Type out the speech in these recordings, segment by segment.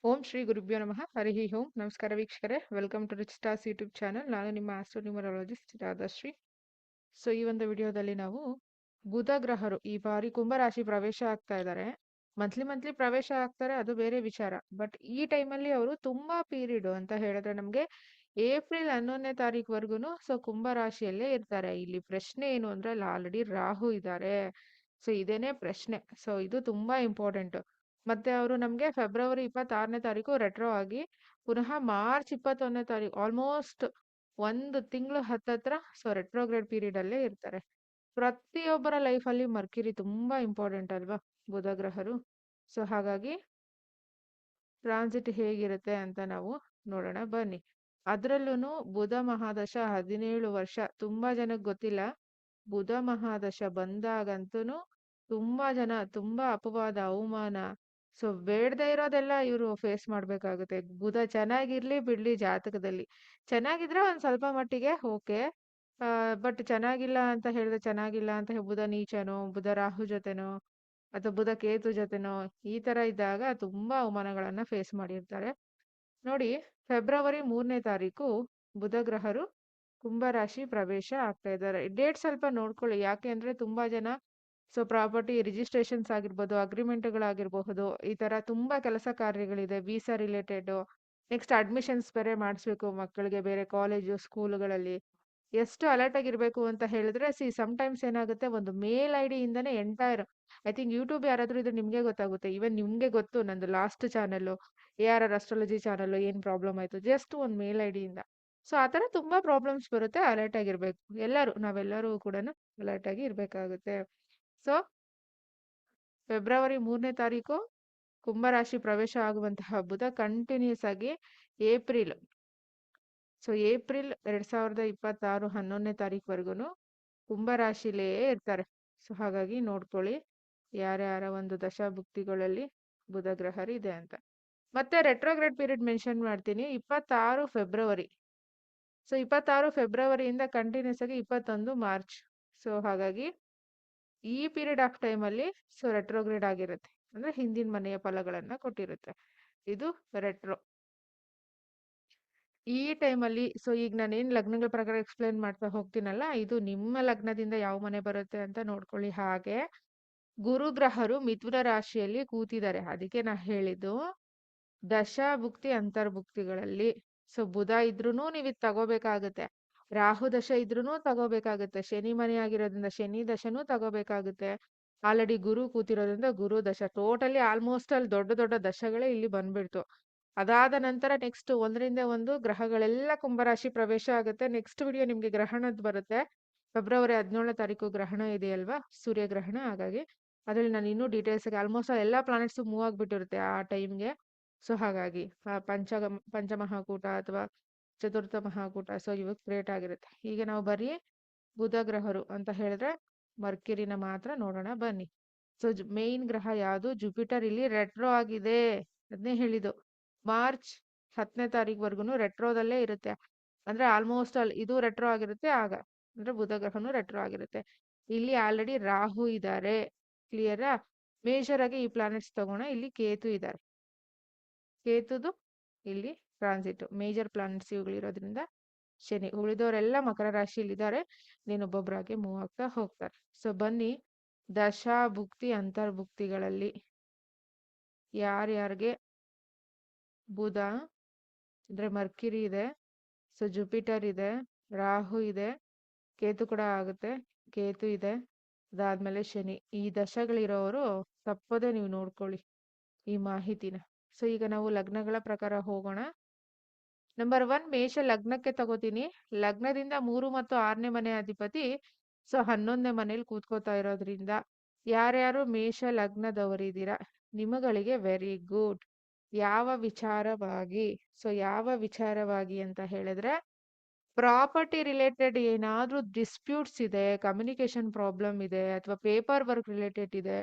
ಓಂ ಶ್ರೀ ಗುರುಭ್ಯೋ ನಮಃ ಹರಿ ಓಂ ನಮಸ್ಕಾರ ವೀಕ್ಷಕರೇ, welcome to Rich Stars YouTube channel. ನಾನು ನಿಮ್ಮ ಆಸ್ಟ್ರೋನ್ಯೂಮರಾಲಜಿಸ್ಟ್ ರಾಧಶ್ರೀ. ಸೊ ಈ ಒಂದು ವಿಡಿಯೋದಲ್ಲಿ ನಾವು ಬುಧ ಗ್ರಹರು ಈ ಬಾರಿ ಕುಂಭರಾಶಿ ಪ್ರವೇಶ ಆಗ್ತಾ ಇದ್ದಾರೆ. ಮಂತ್ಲಿ ಪ್ರವೇಶ ಆಗ್ತಾರೆ, ಅದು ಬೇರೆ ವಿಚಾರ. ಬಟ್ ಈ ಟೈಮಲ್ಲಿ ಅವರು ತುಂಬಾ ಪೀರಿಯಡ್ ಅಂತ ಹೇಳಿದ್ರೆ ನಮಗೆ ಏಪ್ರಿಲ್ 11ನೇ ತಾರೀಕುವರೆಗೂ ಸೊ ಕುಂಭರಾಶಿಯಲ್ಲೇ ಇರ್ತಾರೆ. ಇಲ್ಲಿ ಪ್ರಶ್ನೆ ಏನು ಅಂದ್ರೆ ಅಲ್ಲಿ ಆಲ್ರೆಡಿ ರಾಹು ಇದ್ದಾರೆ. ಸೊ ಇದೇನೆ ಪ್ರಶ್ನೆ. ಸೊ ಇದು ತುಂಬಾ ಇಂಪಾರ್ಟೆಂಟ್. ಮತ್ತೆ ಅವರು ನಮಗೆ ಫೆಬ್ರವರಿ 26ನೇ ತಾರೀಕು ರೆಟ್ರೋ ಆಗಿ ಪುನಃ ಮಾರ್ಚ್ 21ನೇ ತಾರೀಕು ಆಲ್ಮೋಸ್ಟ್ ಒಂದು ತಿಂಗಳು ಹತ್ತತ್ರ ಸೊ ರೆಟ್ರೋಗ್ರೇಡ್ ಪೀರಿಯಡ್ ಅಲ್ಲೇ ಇರ್ತಾರೆ. ಪ್ರತಿಯೊಬ್ಬರ ಲೈಫಲ್ಲಿ ಮರ್ಕ್ಯುರಿ ತುಂಬಾ ಇಂಪಾರ್ಟೆಂಟ್ ಅಲ್ವಾ, ಬುಧ ಗ್ರಹರು. ಸೊ ಹಾಗಾಗಿ ಟ್ರಾನ್ಸಿಟ್ ಹೇಗಿರುತ್ತೆ ಅಂತ ನಾವು ನೋಡೋಣ ಬನ್ನಿ. ಅದ್ರಲ್ಲೂ ಬುಧ ಮಹಾದಶ 17 ವರ್ಷ. ತುಂಬಾ ಜನಕ್ಕೆ ಗೊತ್ತಿಲ್ಲ. ಬುಧ ಮಹಾದಶ ಬಂದಾಗಂತೂ ತುಂಬಾ ಜನ ತುಂಬಾ ಅಪವಾದ, ಅವಮಾನ, ಸೊ ಬೇಡದೇ ಇರೋದೆಲ್ಲ ಇವರು ಫೇಸ್ ಮಾಡ್ಬೇಕಾಗುತ್ತೆ. ಬುಧ ಚೆನ್ನಾಗಿರ್ಲಿ ಬಿಡ್ಲಿ ಜಾತಕದಲ್ಲಿ, ಚೆನ್ನಾಗಿದ್ರೆ ಒಂದ್ ಸ್ವಲ್ಪ ಮಟ್ಟಿಗೆ ಓಕೆ. ಬಟ್ ಚೆನ್ನಾಗಿಲ್ಲ ಅಂತ ಹೇಳಿದ್ರೆ ಚೆನ್ನಾಗಿಲ್ಲ ಅಂತ ಬುಧ ನೀಚನೋ, ಬುಧ ರಾಹು ಜೊತೆನೋ ಅಥವಾ ಬುಧ ಕೇತು ಜೊತೆನೋ ಈ ತರ ಇದ್ದಾಗ ತುಂಬಾ ಅವಮಾನಗಳನ್ನ ಫೇಸ್ ಮಾಡಿರ್ತಾರೆ. ನೋಡಿ, ಫೆಬ್ರವರಿ 3ನೇ ತಾರೀಕು ಬುಧ ಗ್ರಹರು ಕುಂಭರಾಶಿ ಪ್ರವೇಶ ಆಗ್ತಾ ಇದ್ದಾರೆ. ಡೇಟ್ ಸ್ವಲ್ಪ ನೋಡ್ಕೊಳ್ಳಿ, ಯಾಕೆ ಅಂದ್ರೆ ತುಂಬಾ ಜನ ಸೊ ಪ್ರಾಪರ್ಟಿ ರಿಜಿಸ್ಟ್ರೇಷನ್ಸ್ ಆಗಿರ್ಬೋದು, ಅಗ್ರಿಮೆಂಟ್ಗಳಾಗಿರಬಹುದು, ಈ ತರ ತುಂಬಾ ಕೆಲಸ ಕಾರ್ಯಗಳಿದೆ, ವೀಸಾ ರಿಲೇಟೆಡ್. ನೆಕ್ಸ್ಟ್ ಅಡ್ಮಿಷನ್ಸ್ ಬೇರೆ ಮಾಡಿಸ್ಬೇಕು ಮಕ್ಕಳಿಗೆ ಬೇರೆ ಕಾಲೇಜು ಸ್ಕೂಲ್ಗಳಲ್ಲಿ. ಎಷ್ಟು ಅಲರ್ಟ್ ಆಗಿರ್ಬೇಕು ಅಂತ ಹೇಳಿದ್ರೆ ಟೈಮ್ಸ್ ಏನಾಗುತ್ತೆ, ಒಂದು ಮೇಲ್ ಐ ಡಿ ಇಂದಾನೆ ಎಂಟೈರ್, ಐ ಥಿಂಕ್ ಯೂಟ್ಯೂಬ್ ಯಾರಾದ್ರೂ ಇದ್ರೆ ನಿಮ್ಗೆ ಗೊತ್ತಾಗುತ್ತೆ. ಈವನ್ ನಿಮ್ಗೆ ಗೊತ್ತು, ನಂದು last channel ARR astrology channel ಏನ್ ಪ್ರಾಬ್ಲಮ್ ಆಯ್ತು ಜಸ್ಟ್ ಒಂದು ಮೇಲ್ ಐ ಡಿ ಇಂದ. ಸೊ ಆ ತರ ತುಂಬಾ ಪ್ರಾಬ್ಲಮ್ಸ್ ಬರುತ್ತೆ. ಅಲರ್ಟ್ ಆಗಿರ್ಬೇಕು ಎಲ್ಲರೂ, ನಾವೆಲ್ಲರೂ ಕೂಡ ಅಲರ್ಟ್ ಆಗಿ ಇರ್ಬೇಕಾಗುತ್ತೆ. ಸೊ ಫೆಬ್ರವರಿ 3ನೇ ತಾರೀಕು ಕುಂಭರಾಶಿ ಪ್ರವೇಶ ಆಗುವಂತಹ ಬುಧ ಕಂಟಿನ್ಯೂಸ್ ಆಗಿ ಏಪ್ರಿಲ್ 2026 11ನೇ ತಾರೀಕುವರೆಗೂ ಕುಂಭರಾಶಿಲೇ ಇರ್ತಾರೆ. ಸೊ ಹಾಗಾಗಿ ನೋಡ್ಕೊಳ್ಳಿ ಯಾರ್ಯಾರ ಒಂದು ದಶಾಭುಕ್ತಿಗಳಲ್ಲಿ ಬುಧ ಗ್ರಹರು ಇದೆ ಅಂತ. ಮತ್ತೆ ರೆಟ್ರೋಗ್ರೇಡ್ ಪೀರಿಯಡ್ ಮೆನ್ಷನ್ ಮಾಡ್ತೀನಿ, 26 ಫೆಬ್ರವರಿ. ಸೊ 26 ಫೆಬ್ರವರಿಯಿಂದ ಕಂಟಿನ್ಯೂಸ್ ಆಗಿ 21 ಮಾರ್ಚ್. ಸೊ ಹಾಗಾಗಿ ಈ ಪೀರಿಯಡ್ ಆಫ್ ಟೈಮ್ ಅಲ್ಲಿ ಸೊ ರೆಟ್ರೋಗ್ರೇಡ್ ಆಗಿರುತ್ತೆ, ಅಂದ್ರೆ ಹಿಂದಿನ ಮನೆಯ ಫಲಗಳನ್ನ ಕೊಟ್ಟಿರುತ್ತೆ. ಇದು ರೆಟ್ರೋ. ಈ ಟೈಮಲ್ಲಿ ಸೊ ಈಗ ನಾನೇನ್ ಲಗ್ನಗಳ ಪ್ರಕಾರ ಎಕ್ಸ್ಪ್ಲೇನ್ ಮಾಡ್ತಾ ಹೋಗ್ತೀನಲ್ಲ, ಇದು ನಿಮ್ಮ ಲಗ್ನದಿಂದ ಯಾವ ಮನೆ ಬರುತ್ತೆ ಅಂತ ನೋಡ್ಕೊಳ್ಳಿ. ಹಾಗೆ ಗುರು ಗ್ರಹರು ಮಿಥುನ ರಾಶಿಯಲ್ಲಿ ಕೂತಿದ್ದಾರೆ. ಅದಕ್ಕೆ ನಾ ಹೇಳಿದ್ದು ದಶಾಭುಕ್ತಿ ಅಂತರ್ಭುಕ್ತಿಗಳಲ್ಲಿ ಸೊ ಬುಧ ಇದ್ರೂನು ನೀವು ಇದು ತಗೋಬೇಕಾಗುತ್ತೆ, ರಾಹು ದಶ ಇದ್ರೂನು ತಗೋಬೇಕಾಗುತ್ತೆ, ಶನಿ ಮನೆ ಆಗಿರೋದ್ರಿಂದ ಶನಿ ದಶನೂ ತಗೋಬೇಕಾಗುತ್ತೆ, ಆಲ್ರೆಡಿ ಗುರು ಕೂತಿರೋದ್ರಿಂದ ಗುರು ದಶ. ಟೋಟಲಿ ಆಲ್ಮೋಸ್ಟ್ ಅಲ್ಲಿ ದೊಡ್ಡ ದೊಡ್ಡ ದಶಗಳೇ ಇಲ್ಲಿ ಬಂದ್ಬಿಡ್ತು. ಅದಾದ ನಂತರ ನೆಕ್ಸ್ಟ್ ಒಂದರಿಂದ ಒಂದು ಗ್ರಹಗಳೆಲ್ಲ ಕುಂಭರಾಶಿ ಪ್ರವೇಶ ಆಗುತ್ತೆ. ನೆಕ್ಸ್ಟ್ ವಿಡಿಯೋ ನಿಮ್ಗೆ ಗ್ರಹಣದ್ ಬರುತ್ತೆ. ಫೆಬ್ರವರಿ 17ನೇ ತಾರೀಕು ಗ್ರಹಣ ಇದೆಯಲ್ವಾ, ಸೂರ್ಯಗ್ರಹಣ. ಹಾಗಾಗಿ ಅದ್ರಲ್ಲಿ ನಾನು ಇನ್ನೂ ಡೀಟೇಲ್ಸ್ ಆಲ್ಮೋಸ್ಟ್ ಎಲ್ಲ ಪ್ಲಾನೆಟ್ಸ್ ಮೂವ್ ಆಗ್ಬಿಟ್ಟಿರುತ್ತೆ ಆ ಟೈಮ್ಗೆ. ಸೊ ಹಾಗಾಗಿ ಪಂಚಮಹಾಕೂಟ ಅಥವಾ ಚತುರ್ಥ ಮಹಾಕೂಟ ಸೊ ಇವಾಗ ಕ್ರಿಯೇಟ್ ಆಗಿರುತ್ತೆ. ಈಗ ನಾವು ಬರೀ ಬುಧ ಗ್ರಹರು ಅಂತ ಹೇಳಿದ್ರೆ ಮರ್ಕ್ಯುರಿನ ಮಾತ್ರ ನೋಡೋಣ ಬನ್ನಿ. ಸೊ ಮೇನ್ ಗ್ರಹ ಯಾವುದು, ಜುಪಿಟರ್ ಇಲ್ಲಿ ರೆಟ್ರೋ ಆಗಿದೆ. ಅದನ್ನೇ ಹೇಳಿದ್ದು, ಮಾರ್ಚ್ 10ನೇ ತಾರೀಕುವರೆಗೂ ರೆಟ್ರೋದಲ್ಲೇ ಇರುತ್ತೆ. ಅಂದ್ರೆ ಆಲ್ಮೋಸ್ಟ್ ಅಲ್ಲಿ ಇದು ರೆಟ್ರೋ ಆಗಿರುತ್ತೆ. ಆಗ ಅಂದ್ರೆ ಬುಧ ಗ್ರಹನು ರೆಟ್ರೋ ಆಗಿರುತ್ತೆ. ಇಲ್ಲಿ ಆಲ್ರೆಡಿ ರಾಹು ಇದ್ದಾರೆ, ಕ್ಲಿಯರಾ. ಮೇಜರ್ ಆಗಿ ಈ ಪ್ಲಾನೆಟ್ಸ್ ತಗೋಣ. ಇಲ್ಲಿ ಕೇತು ಇದ್ದಾರೆ, ಕೇತುದು ಇಲ್ಲಿ ಟ್ರಾನ್ಸಿಟ್. ಮೇಜರ್ ಪ್ಲಾನೆಟ್ಸ್ ಇವುಗಳಿರೋದ್ರಿಂದ ಶನಿ, ಉಳಿದವರೆಲ್ಲ ಮಕರ ರಾಶಿಯಲ್ಲಿ ಇದ್ದಾರೆ, ನೀನೊಬ್ಬೊಬ್ಬರಾಗಿ ಮೂವ್ ಆಗ್ತಾ ಹೋಗ್ತಾರೆ. ಸೊ ಬನ್ನಿ, ದಶಾಭುಕ್ತಿ ಅಂತರ್ಭುಕ್ತಿಗಳಲ್ಲಿ ಯಾರ್ಯಾರಿಗೆ ಬುಧ ಅಂದ್ರೆ ಮರ್ಕ್ಯುರಿ ಇದೆ, ಸೊ ಜುಪಿಟರ್ ಇದೆ, ರಾಹು ಇದೆ, ಕೇತು ಕೂಡ ಆಗುತ್ತೆ, ಕೇತು ಇದೆ, ಅದಾದ್ಮೇಲೆ ಶನಿ. ಈ ದಶಗಳಿರೋರು ತಪ್ಪದೆ ನೀವು ನೋಡ್ಕೊಳ್ಳಿ ಈ ಮಾಹಿತಿನ. ಸೊ ಈಗ ನಾವು ಲಗ್ನಗಳ ಪ್ರಕಾರ ಹೋಗೋಣ. ನಂಬರ್ 1 ಮೇಷ ಲಗ್ನಕ್ಕೆ ತಗೋತೀನಿ. ಲಗ್ನದಿಂದ 3 ಮತ್ತು 6ನೇ ಮನೆ ಅಧಿಪತಿ ಸೊ 11ನೇ ಮನೇಲಿ ಕೂತ್ಕೋತಾ ಇರೋದ್ರಿಂದ ಯಾರ್ಯಾರು ಮೇಷ ಲಗ್ನದವರಿದ್ದೀರಾ ನಿಮಗಳಿಗೆ ವೆರಿ ಗುಡ್. ಯಾವ ವಿಚಾರವಾಗಿ, ಸೊ ಯಾವ ವಿಚಾರವಾಗಿ ಅಂತ ಹೇಳಿದ್ರೆ ಪ್ರಾಪರ್ಟಿ ರಿಲೇಟೆಡ್ ಏನಾದ್ರೂ ಡಿಸ್ಪ್ಯೂಟ್ಸ್ ಇದೆ, ಕಮ್ಯುನಿಕೇಶನ್ ಪ್ರಾಬ್ಲಮ್ ಇದೆ, ಅಥವಾ ಪೇಪರ್ ವರ್ಕ್ ರಿಲೇಟೆಡ್ ಇದೆ,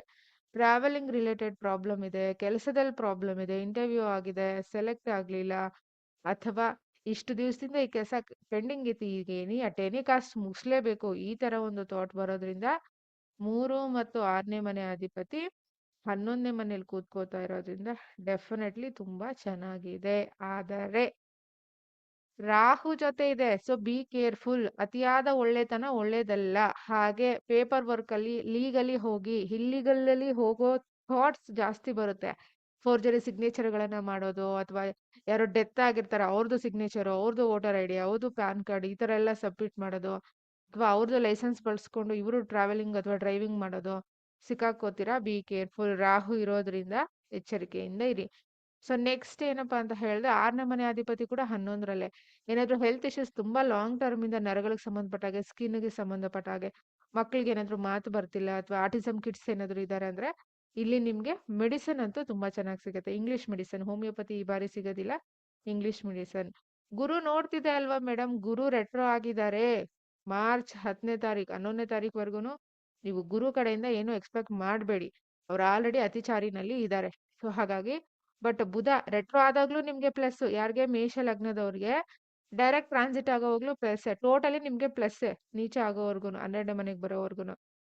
ಟ್ರಾವೆಲಿಂಗ್ ರಿಲೇಟೆಡ್ ಪ್ರಾಬ್ಲಮ್ ಇದೆ, ಕೆಲಸದಲ್ಲಿ ಪ್ರಾಬ್ಲಮ್ ಇದೆ, ಇಂಟರ್ವ್ಯೂ ಆಗಿದೆ ಸೆಲೆಕ್ಟ್ ಆಗ್ಲಿಲ್ಲ, ಅಥವಾ ಇಷ್ಟು ದಿವಸದಿಂದ ಈ ಕೆಲಸ ಪೆಂಡಿಂಗ್ ಇತ್ತು, ಈಗ ಅಟ್ ಎನಿ ಕಾಸ್ಟ್ ಮುಗಿಸ್ಲೇಬೇಕು, ಈ ತರ ಒಂದು ಥಾಟ್ ಬರೋದ್ರಿಂದ 3 ಮತ್ತು 6ನೇ ಮನೆ ಅಧಿಪತಿ 11ನೇ ಮನೇಲಿ ಕೂತ್ಕೋತಾ ಇರೋದ್ರಿಂದ ಡೆಫಿನೆಟ್ಲಿ ತುಂಬಾ ಚೆನ್ನಾಗಿದೆ. ಆದರೆ ರಾಹು ಜೊತೆ ಇದೆ. So be careful. ಅತಿಯಾದ ಒಳ್ಳೆತನ ಒಳ್ಳೇದಲ್ಲ. ಹಾಗೆ ಪೇಪರ್ ವರ್ಕ್ ಅಲ್ಲಿ ಲೀಗಲಿ ಹೋಗಿ ಇಲ್ಲಿಗಲ್ಲಲ್ಲಿ ಹೋಗೋ ಥಾಟ್ಸ್ ಜಾಸ್ತಿ ಬರುತ್ತೆ. ಫೋರ್ಜರಿ ಸಿಗ್ನೇಚರ್‌ಗಳನ್ನ ಮಾಡೋದು ಅಥವಾ ಯಾರೋ ಡೆತ್ ಆಗಿರ್ತಾರೆ ಅವ್ರದ್ದು ಸಿಗ್ನೇಚರು, ಅವ್ರದ್ದು ವೋಟರ್ ಐಡಿ, ಅವ್ರದ್ದು ಪ್ಯಾನ್ ಕಾರ್ಡ್ ಈ ತರ ಎಲ್ಲ ಸಬ್ಮಿಟ್ ಮಾಡೋದು. ಅಥವಾ ಅವ್ರದ್ದು ಲೈಸೆನ್ಸ್ ಬಳಸ್ಕೊಂಡು ಇವರು ಟ್ರಾವೆಲಿಂಗ್ ಅಥವಾ ಡ್ರೈವಿಂಗ್ ಮಾಡೋದು. ಸಿಕ್ಕಾಕ್ಕೋತೀರಾ. Be careful. ರಾಹು ಇರೋದ್ರಿಂದ ಎಚ್ಚರಿಕೆಯಿಂದ ಇರಿ. ಸೊ ನೆಕ್ಸ್ಟ್ ಏನಪ್ಪಾ ಅಂತ ಹೇಳಿದ್ರೆ 6ನೇ ಮನೆ ಅಧಿಪತಿ ಕೂಡ 11ರಲ್ಲೇ. ಏನಾದ್ರು ಹೆಲ್ತ್ ಇಶ್ಯೂಸ್ ತುಂಬಾ ಲಾಂಗ್ ಟರ್ಮ್ ಇಂದ ನರಗಳಿಗೆ ಸಂಬಂಧಪಟ್ಟ ಹಾಗೆ, ಸ್ಕಿನ್‌ಗೆ ಸಂಬಂಧಪಟ್ಟ ಹಾಗೆ, ಮಕ್ಕಳಿಗೆ ಏನಾದ್ರು ಮಾತು ಬರ್ತಿಲ್ಲ ಅಥವಾ ಆಟಿಸಮ್ ಕಿಡ್ಸ್ ಏನಾದ್ರು ಇದ್ದಾರೆ ಅಂದ್ರೆ ಇಲ್ಲಿ ನಿಮ್ಗೆ ಮೆಡಿಸಿನ್ ಅಂತೂ ತುಂಬಾ ಚೆನ್ನಾಗಿ ಸಿಗುತ್ತೆ. ಇಂಗ್ಲಿಷ್ ಮೆಡಿಸಿನ್, ಹೋಮಿಯೋಪತಿ ಈ ಬಾರಿ ಸಿಗೋದಿಲ್ಲ. English medicine. ಗುರು ನೋಡ್ತಿದೆ ಅಲ್ವಾ ಮೇಡಮ್, ಗುರು ರೆಟ್ರೋ ಆಗಿದ್ದಾರೆ. ಮಾರ್ಚ್ 10ನೇ ತಾರೀಕು 11ನೇ ತಾರೀಕುವರೆಗೂ ನೀವು ಗುರು ಕಡೆಯಿಂದ ಏನು ಎಕ್ಸ್ಪೆಕ್ಟ್ ಮಾಡಬೇಡಿ. ಅವ್ರು ಆಲ್ರೆಡಿ ಅತಿಚಾರಿನಲ್ಲಿ ಇದ್ದಾರೆ. ಸೊ ಹಾಗಾಗಿ ಬಟ್ ಬುಧ ರೆಟ್ರೋ ಆದಾಗ್ಲೂ ನಿಮ್ಗೆ ಪ್ಲಸ್. ಯಾರಿಗೆ ಮೇಷ ಲಗ್ನದವ್ರಿಗೆ ಡೈರೆಕ್ಟ್ ಟ್ರಾನ್ಸಿಟ್ ಆಗೋವಾಗ್ಲೂ ಪ್ಲಸ್. ಟೋಟಲಿ ನಿಮ್ಗೆ ಪ್ಲಸ್. ನೀಚ ಆಗೋವರ್ಗುನು 12ನೇ ಮನೆಗೆ ಬರೋವರ್ಗುನು.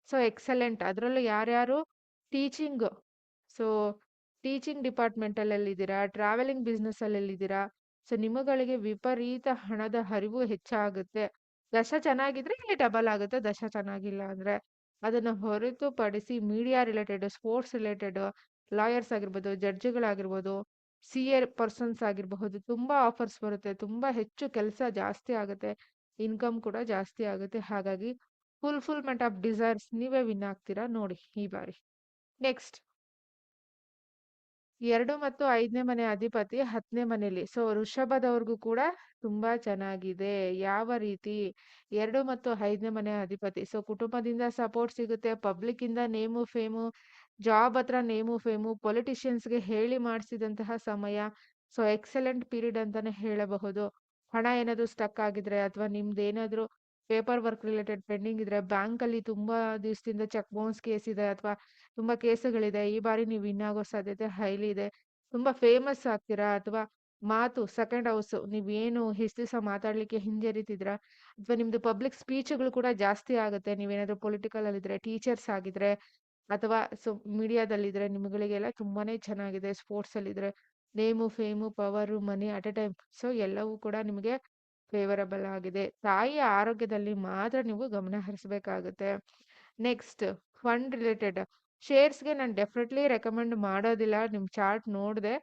So excellent. ಅದರಲ್ಲೂ ಯಾರ್ಯಾರು ಟೀಚಿಂಗ್, ಸೊ ಟೀಚಿಂಗ್ ಡಿಪಾರ್ಟ್ಮೆಂಟ್ ಅಲ್ಲಿ ಇದ್ದೀರಾ, ಟ್ರಾವೆಲಿಂಗ್ ಬಿಸ್ನೆಸ್ ಅಲ್ಲಿ ಇದ್ದೀರಾ, ಸೊ ನಿಮ್ಮಗಳಿಗೆ ವಿಪರೀತ ಹಣದ ಹರಿವು ಹೆಚ್ಚಾಗುತ್ತೆ. ದಶ ಚೆನ್ನಾಗಿದ್ರೆ ಇಲ್ಲಿ ಡಬಲ್ ಆಗುತ್ತೆ. ದಶ ಚೆನ್ನಾಗಿಲ್ಲ ಅಂದ್ರೆ ಅದನ್ನ ಹೊರತುಪಡಿಸಿ media related, sports related, lawyers ಆಗಿರ್ಬೋದು, ಜಡ್ಜ್ಗಳಾಗಿರ್ಬೋದು, ಸಿ ಎ ಪರ್ಸನ್ಸ್ ಆಗಿರಬಹುದು, ತುಂಬಾ ಆಫರ್ಸ್ ಬರುತ್ತೆ. ತುಂಬಾ ಹೆಚ್ಚು ಕೆಲಸ ಜಾಸ್ತಿ ಆಗುತ್ತೆ. ಇನ್ಕಮ್ ಕೂಡ ಜಾಸ್ತಿ ಆಗುತ್ತೆ. ಹಾಗಾಗಿ ಫುಲ್ಫಿಲ್ಮೆಂಟ್ ಆಫ್ ಡಿಸೈರ್ಸ್ ನೀವೇ ವಿನ್ ಆಗ್ತೀರಾ ನೋಡಿ ಈ ಬಾರಿ. ನೆಕ್ಸ್ಟ್ 2 ಮತ್ತು 5ನೇ ಮನೆ ಅಧಿಪತಿ 10ನೇ ಮನೆಯಲ್ಲಿ. ಸೊ ವೃಷಭದವ್ರಿಗೂ ಕೂಡ ತುಂಬಾ ಚೆನ್ನಾಗಿದೆ. ಯಾವ ರೀತಿ 2 ಮತ್ತು 5ನೇ ಮನೆ ಅಧಿಪತಿ. ಸೊ ಕುಟುಂಬದಿಂದ ಸಪೋರ್ಟ್ ಸಿಗುತ್ತೆ. ಪಬ್ಲಿಕ್ ಇಂದ ನೇಮು ಫೇಮು, ಜಾಬ್ ಹತ್ರ ನೇಮು ಫೇಮು, ಪೊಲಿಟಿಷಿಯನ್ಸ್‌ಗೆ ಹೇಳಿ ಮಾಡಿಸಿದಂತಹ ಸಮಯ. ಸೊ ಎಕ್ಸಲೆಂಟ್ ಪೀರಿಯಡ್ ಅಂತಾನೆ ಹೇಳಬಹುದು. ಹಣ ಏನಾದ್ರು ಸ್ಟಕ್ ಆಗಿದ್ರೆ ಅಥವಾ ನಿಮ್ದೇನಾದ್ರು ಪೇಪರ್ ವರ್ಕ್ ರಿಲೇಟೆಡ್ ಪೆಂಡಿಂಗ್ ಇದ್ರೆ, ಬ್ಯಾಂಕಲ್ಲಿ ತುಂಬಾ ದಿವಸದಿಂದ ಚೆಕ್ ಬೌನ್ಸ್ ಕೇಸ್ ಇದೆ ಅಥವಾ ತುಂಬಾ ಕೇಸುಗಳಿದೆ. ಈ ಬಾರಿ ನೀವು ವಿನ್ ಆಗೋ ಸಾಧ್ಯತೆ ಹೈಲಿ ಇದೆ. ತುಂಬಾ ಫೇಮಸ್ ಆಗ್ತೀರಾ ಅಥವಾ ಮಾತು ಸೆಕೆಂಡ್ ಹೌಸ್ ನೀವೇನು ಇಷ್ಟು ದಿವಸ ಮಾತಾಡ್ಲಿಕ್ಕೆ ಹಿಂಜರಿತಿದ್ರ ಅಥವಾ ನಿಮ್ದು ಪಬ್ಲಿಕ್ ಸ್ಪೀಚ್‌ಗಳು ಕೂಡ ಜಾಸ್ತಿ ಆಗುತ್ತೆ. ನೀವೇನಾದ್ರು ಪೊಲಿಟಿಕಲ್ ಅಲ್ಲಿದ್ರೆ, ಟೀಚರ್ಸ್ ಆಗಿದ್ರೆ ಅಥವಾ ಸೊ ಮೀಡಿಯಾದಲ್ಲಿದ್ರೆ ನಿಮ್ಗಳಿಗೆಲ್ಲ ತುಂಬಾನೇ ಚೆನ್ನಾಗಿದೆ. ಸ್ಪೋರ್ಟ್ಸ್ ಅಲ್ಲಿದ್ರೆ name, fame, power, money at a time. So ಎಲ್ಲವೂ ಕೂಡ ನಿಮಗೆ ಫೇವರಬಲ್ ಆಗಿದೆ. ತಾಯಿಯ ಆರೋಗ್ಯದಲ್ಲಿ ಮಾತ್ರ ನೀವು ಗಮನ ಹರಿಸಬೇಕಾಗುತ್ತೆ. ನೆಕ್ಸ್ಟ್ ಫಂಡ್ ರಿಲೇಟೆಡ್ ಶೇರ್ಸ್‌ಗೆ ನಾನು ಡೆಫಿನೆಟ್ಲಿ ರೆಕಮೆಂಡ್ ಮಾಡೋದಿಲ್ಲ. ನಿಮ್ ಚಾರ್ಟ್ ನೋಡಿದೆ.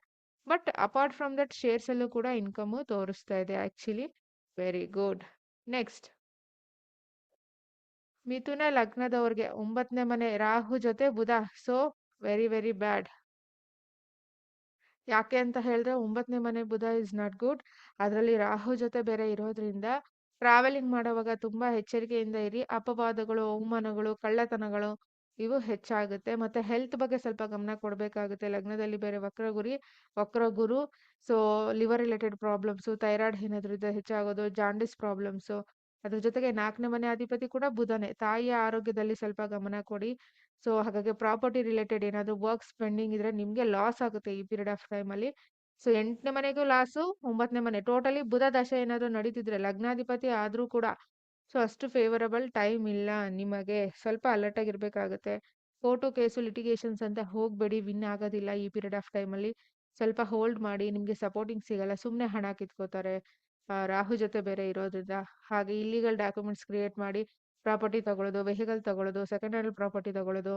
But apart from that shares ಅಲ್ಲೂ ಕೂಡ ಇನ್ಕಮ್ ತೋರಿಸ್ತಾ ಇದೆ ಆಕ್ಚುಲಿ. Very good. ನೆಕ್ಸ್ಟ್ ಮಿಥುನ ಲಗ್ನದವ್ರಿಗೆ 9ನೇ ಮನೆ ರಾಹು ಜೊತೆ Budha. So very very bad. ಯಾಕೆ ಅಂತ ಹೇಳಿದ್ರೆ 9ನೇ ಮನೆ ಬುಧ ಇಸ್ ನಾಟ್ ಗುಡ್. ಅದರಲ್ಲಿ ರಾಹು ಜೊತೆ ಬೇರೆ ಇರೋದ್ರಿಂದ ಟ್ರಾವೆಲಿಂಗ್ ಮಾಡುವಾಗ ತುಂಬಾ ಎಚ್ಚರಿಕೆಯಿಂದ ಇರಿ. ಅಪವಾದಗಳು, ಅವಮಾನಗಳು, ಕಳ್ಳತನಗಳು ಇವು ಹೆಚ್ಚಾಗುತ್ತೆ. ಮತ್ತೆ ಹೆಲ್ತ್ ಬಗ್ಗೆ ಸ್ವಲ್ಪ ಗಮನ ಕೊಡಬೇಕಾಗುತ್ತೆ. ಲಗ್ನದಲ್ಲಿ ಬೇರೆ ವಕ್ರ Guru. So liver related problems, thyroid ಏನಾದ್ರು ಇದ್ರೆ ಹೆಚ್ಚಾಗೋದು, ಜಾಂಡಿಸ್ ಪ್ರಾಬ್ಲಮ್ಸು. ಅದ್ರ ಜೊತೆಗೆ 4ನೇ ಮನೆ ಅಧಿಪತಿ ಕೂಡ ಬುಧನೇ. ತಾಯಿಯ ಆರೋಗ್ಯದಲ್ಲಿ ಸ್ವಲ್ಪ ಗಮನ ಕೊಡಿ. ಸೊ ಹಾಗಾಗಿ ಪ್ರಾಪರ್ಟಿ ರಿಲೇಟೆಡ್ ಏನಾದ್ರು ವರ್ಕ್ಸ್ ಪೆಂಡಿಂಗ್ ಇದ್ರೆ ನಿಮ್ಗೆ ಲಾಸ್ ಆಗುತ್ತೆ ಈ ಪೀರಿಯಡ್ ಆಫ್ ಟೈಮ್ ಅಲ್ಲಿ. ಸೊ 8ನೇ ಮನೆಗೂ ಲಾಸು, 9ನೇ ಮನೆ ಟೋಟಲಿ ಬುಧ ದಶೆ ಏನಾದ್ರು ನಡೀತಿದ್ರೆ ಲಗ್ನಾಧಿಪತಿ ಆದ್ರೂ ಕೂಡ ಸೊ ಅಷ್ಟು ಫೇವರಬಲ್ ಟೈಮ್ ಇಲ್ಲ ನಿಮಗೆ. ಸ್ವಲ್ಪ ಅಲರ್ಟ್ ಆಗಿರ್ಬೇಕಾಗುತ್ತೆ. ಕೋರ್ಟು ಕೇಸು ಲಿಟಿಗೇಷನ್ಸ್ ಅಂತ ಹೋಗ್ಬೇಡಿ. ವಿನ್ ಆಗೋದಿಲ್ಲ ಈ ಪೀರಿಯಡ್ ಆಫ್ ಟೈಮ್ ಅಲ್ಲಿ. ಸ್ವಲ್ಪ ಹೋಲ್ಡ್ ಮಾಡಿ. ನಿಮ್ಗೆ ಸಪೋರ್ಟಿಂಗ್ ಸಿಗಲ್ಲ. ಸುಮ್ನೆ ಹಣ ಕಿತ್ಕೋತಾರೆ. ರಾಹು ಜೊತೆ ಬೇರೆ ಇರೋದ್ರಿಂದ. ಹಾಗೆ ಇಲ್ಲಿಗಲ್ ಡಾಕ್ಯುಮೆಂಟ್ಸ್ ಕ್ರಿಯೇಟ್ ಮಾಡಿ ಪ್ರಾಪರ್ಟಿ ತಗೊಳ್ಳೋದು, ವೆಹಿಕಲ್ ತಗೊಳ್ಳೋದು, ಸೆಕೆಂಡ್ ಹ್ಯಾಂಡ್ ಪ್ರಾಪರ್ಟಿ ತಗೊಳ್ಳೋದು,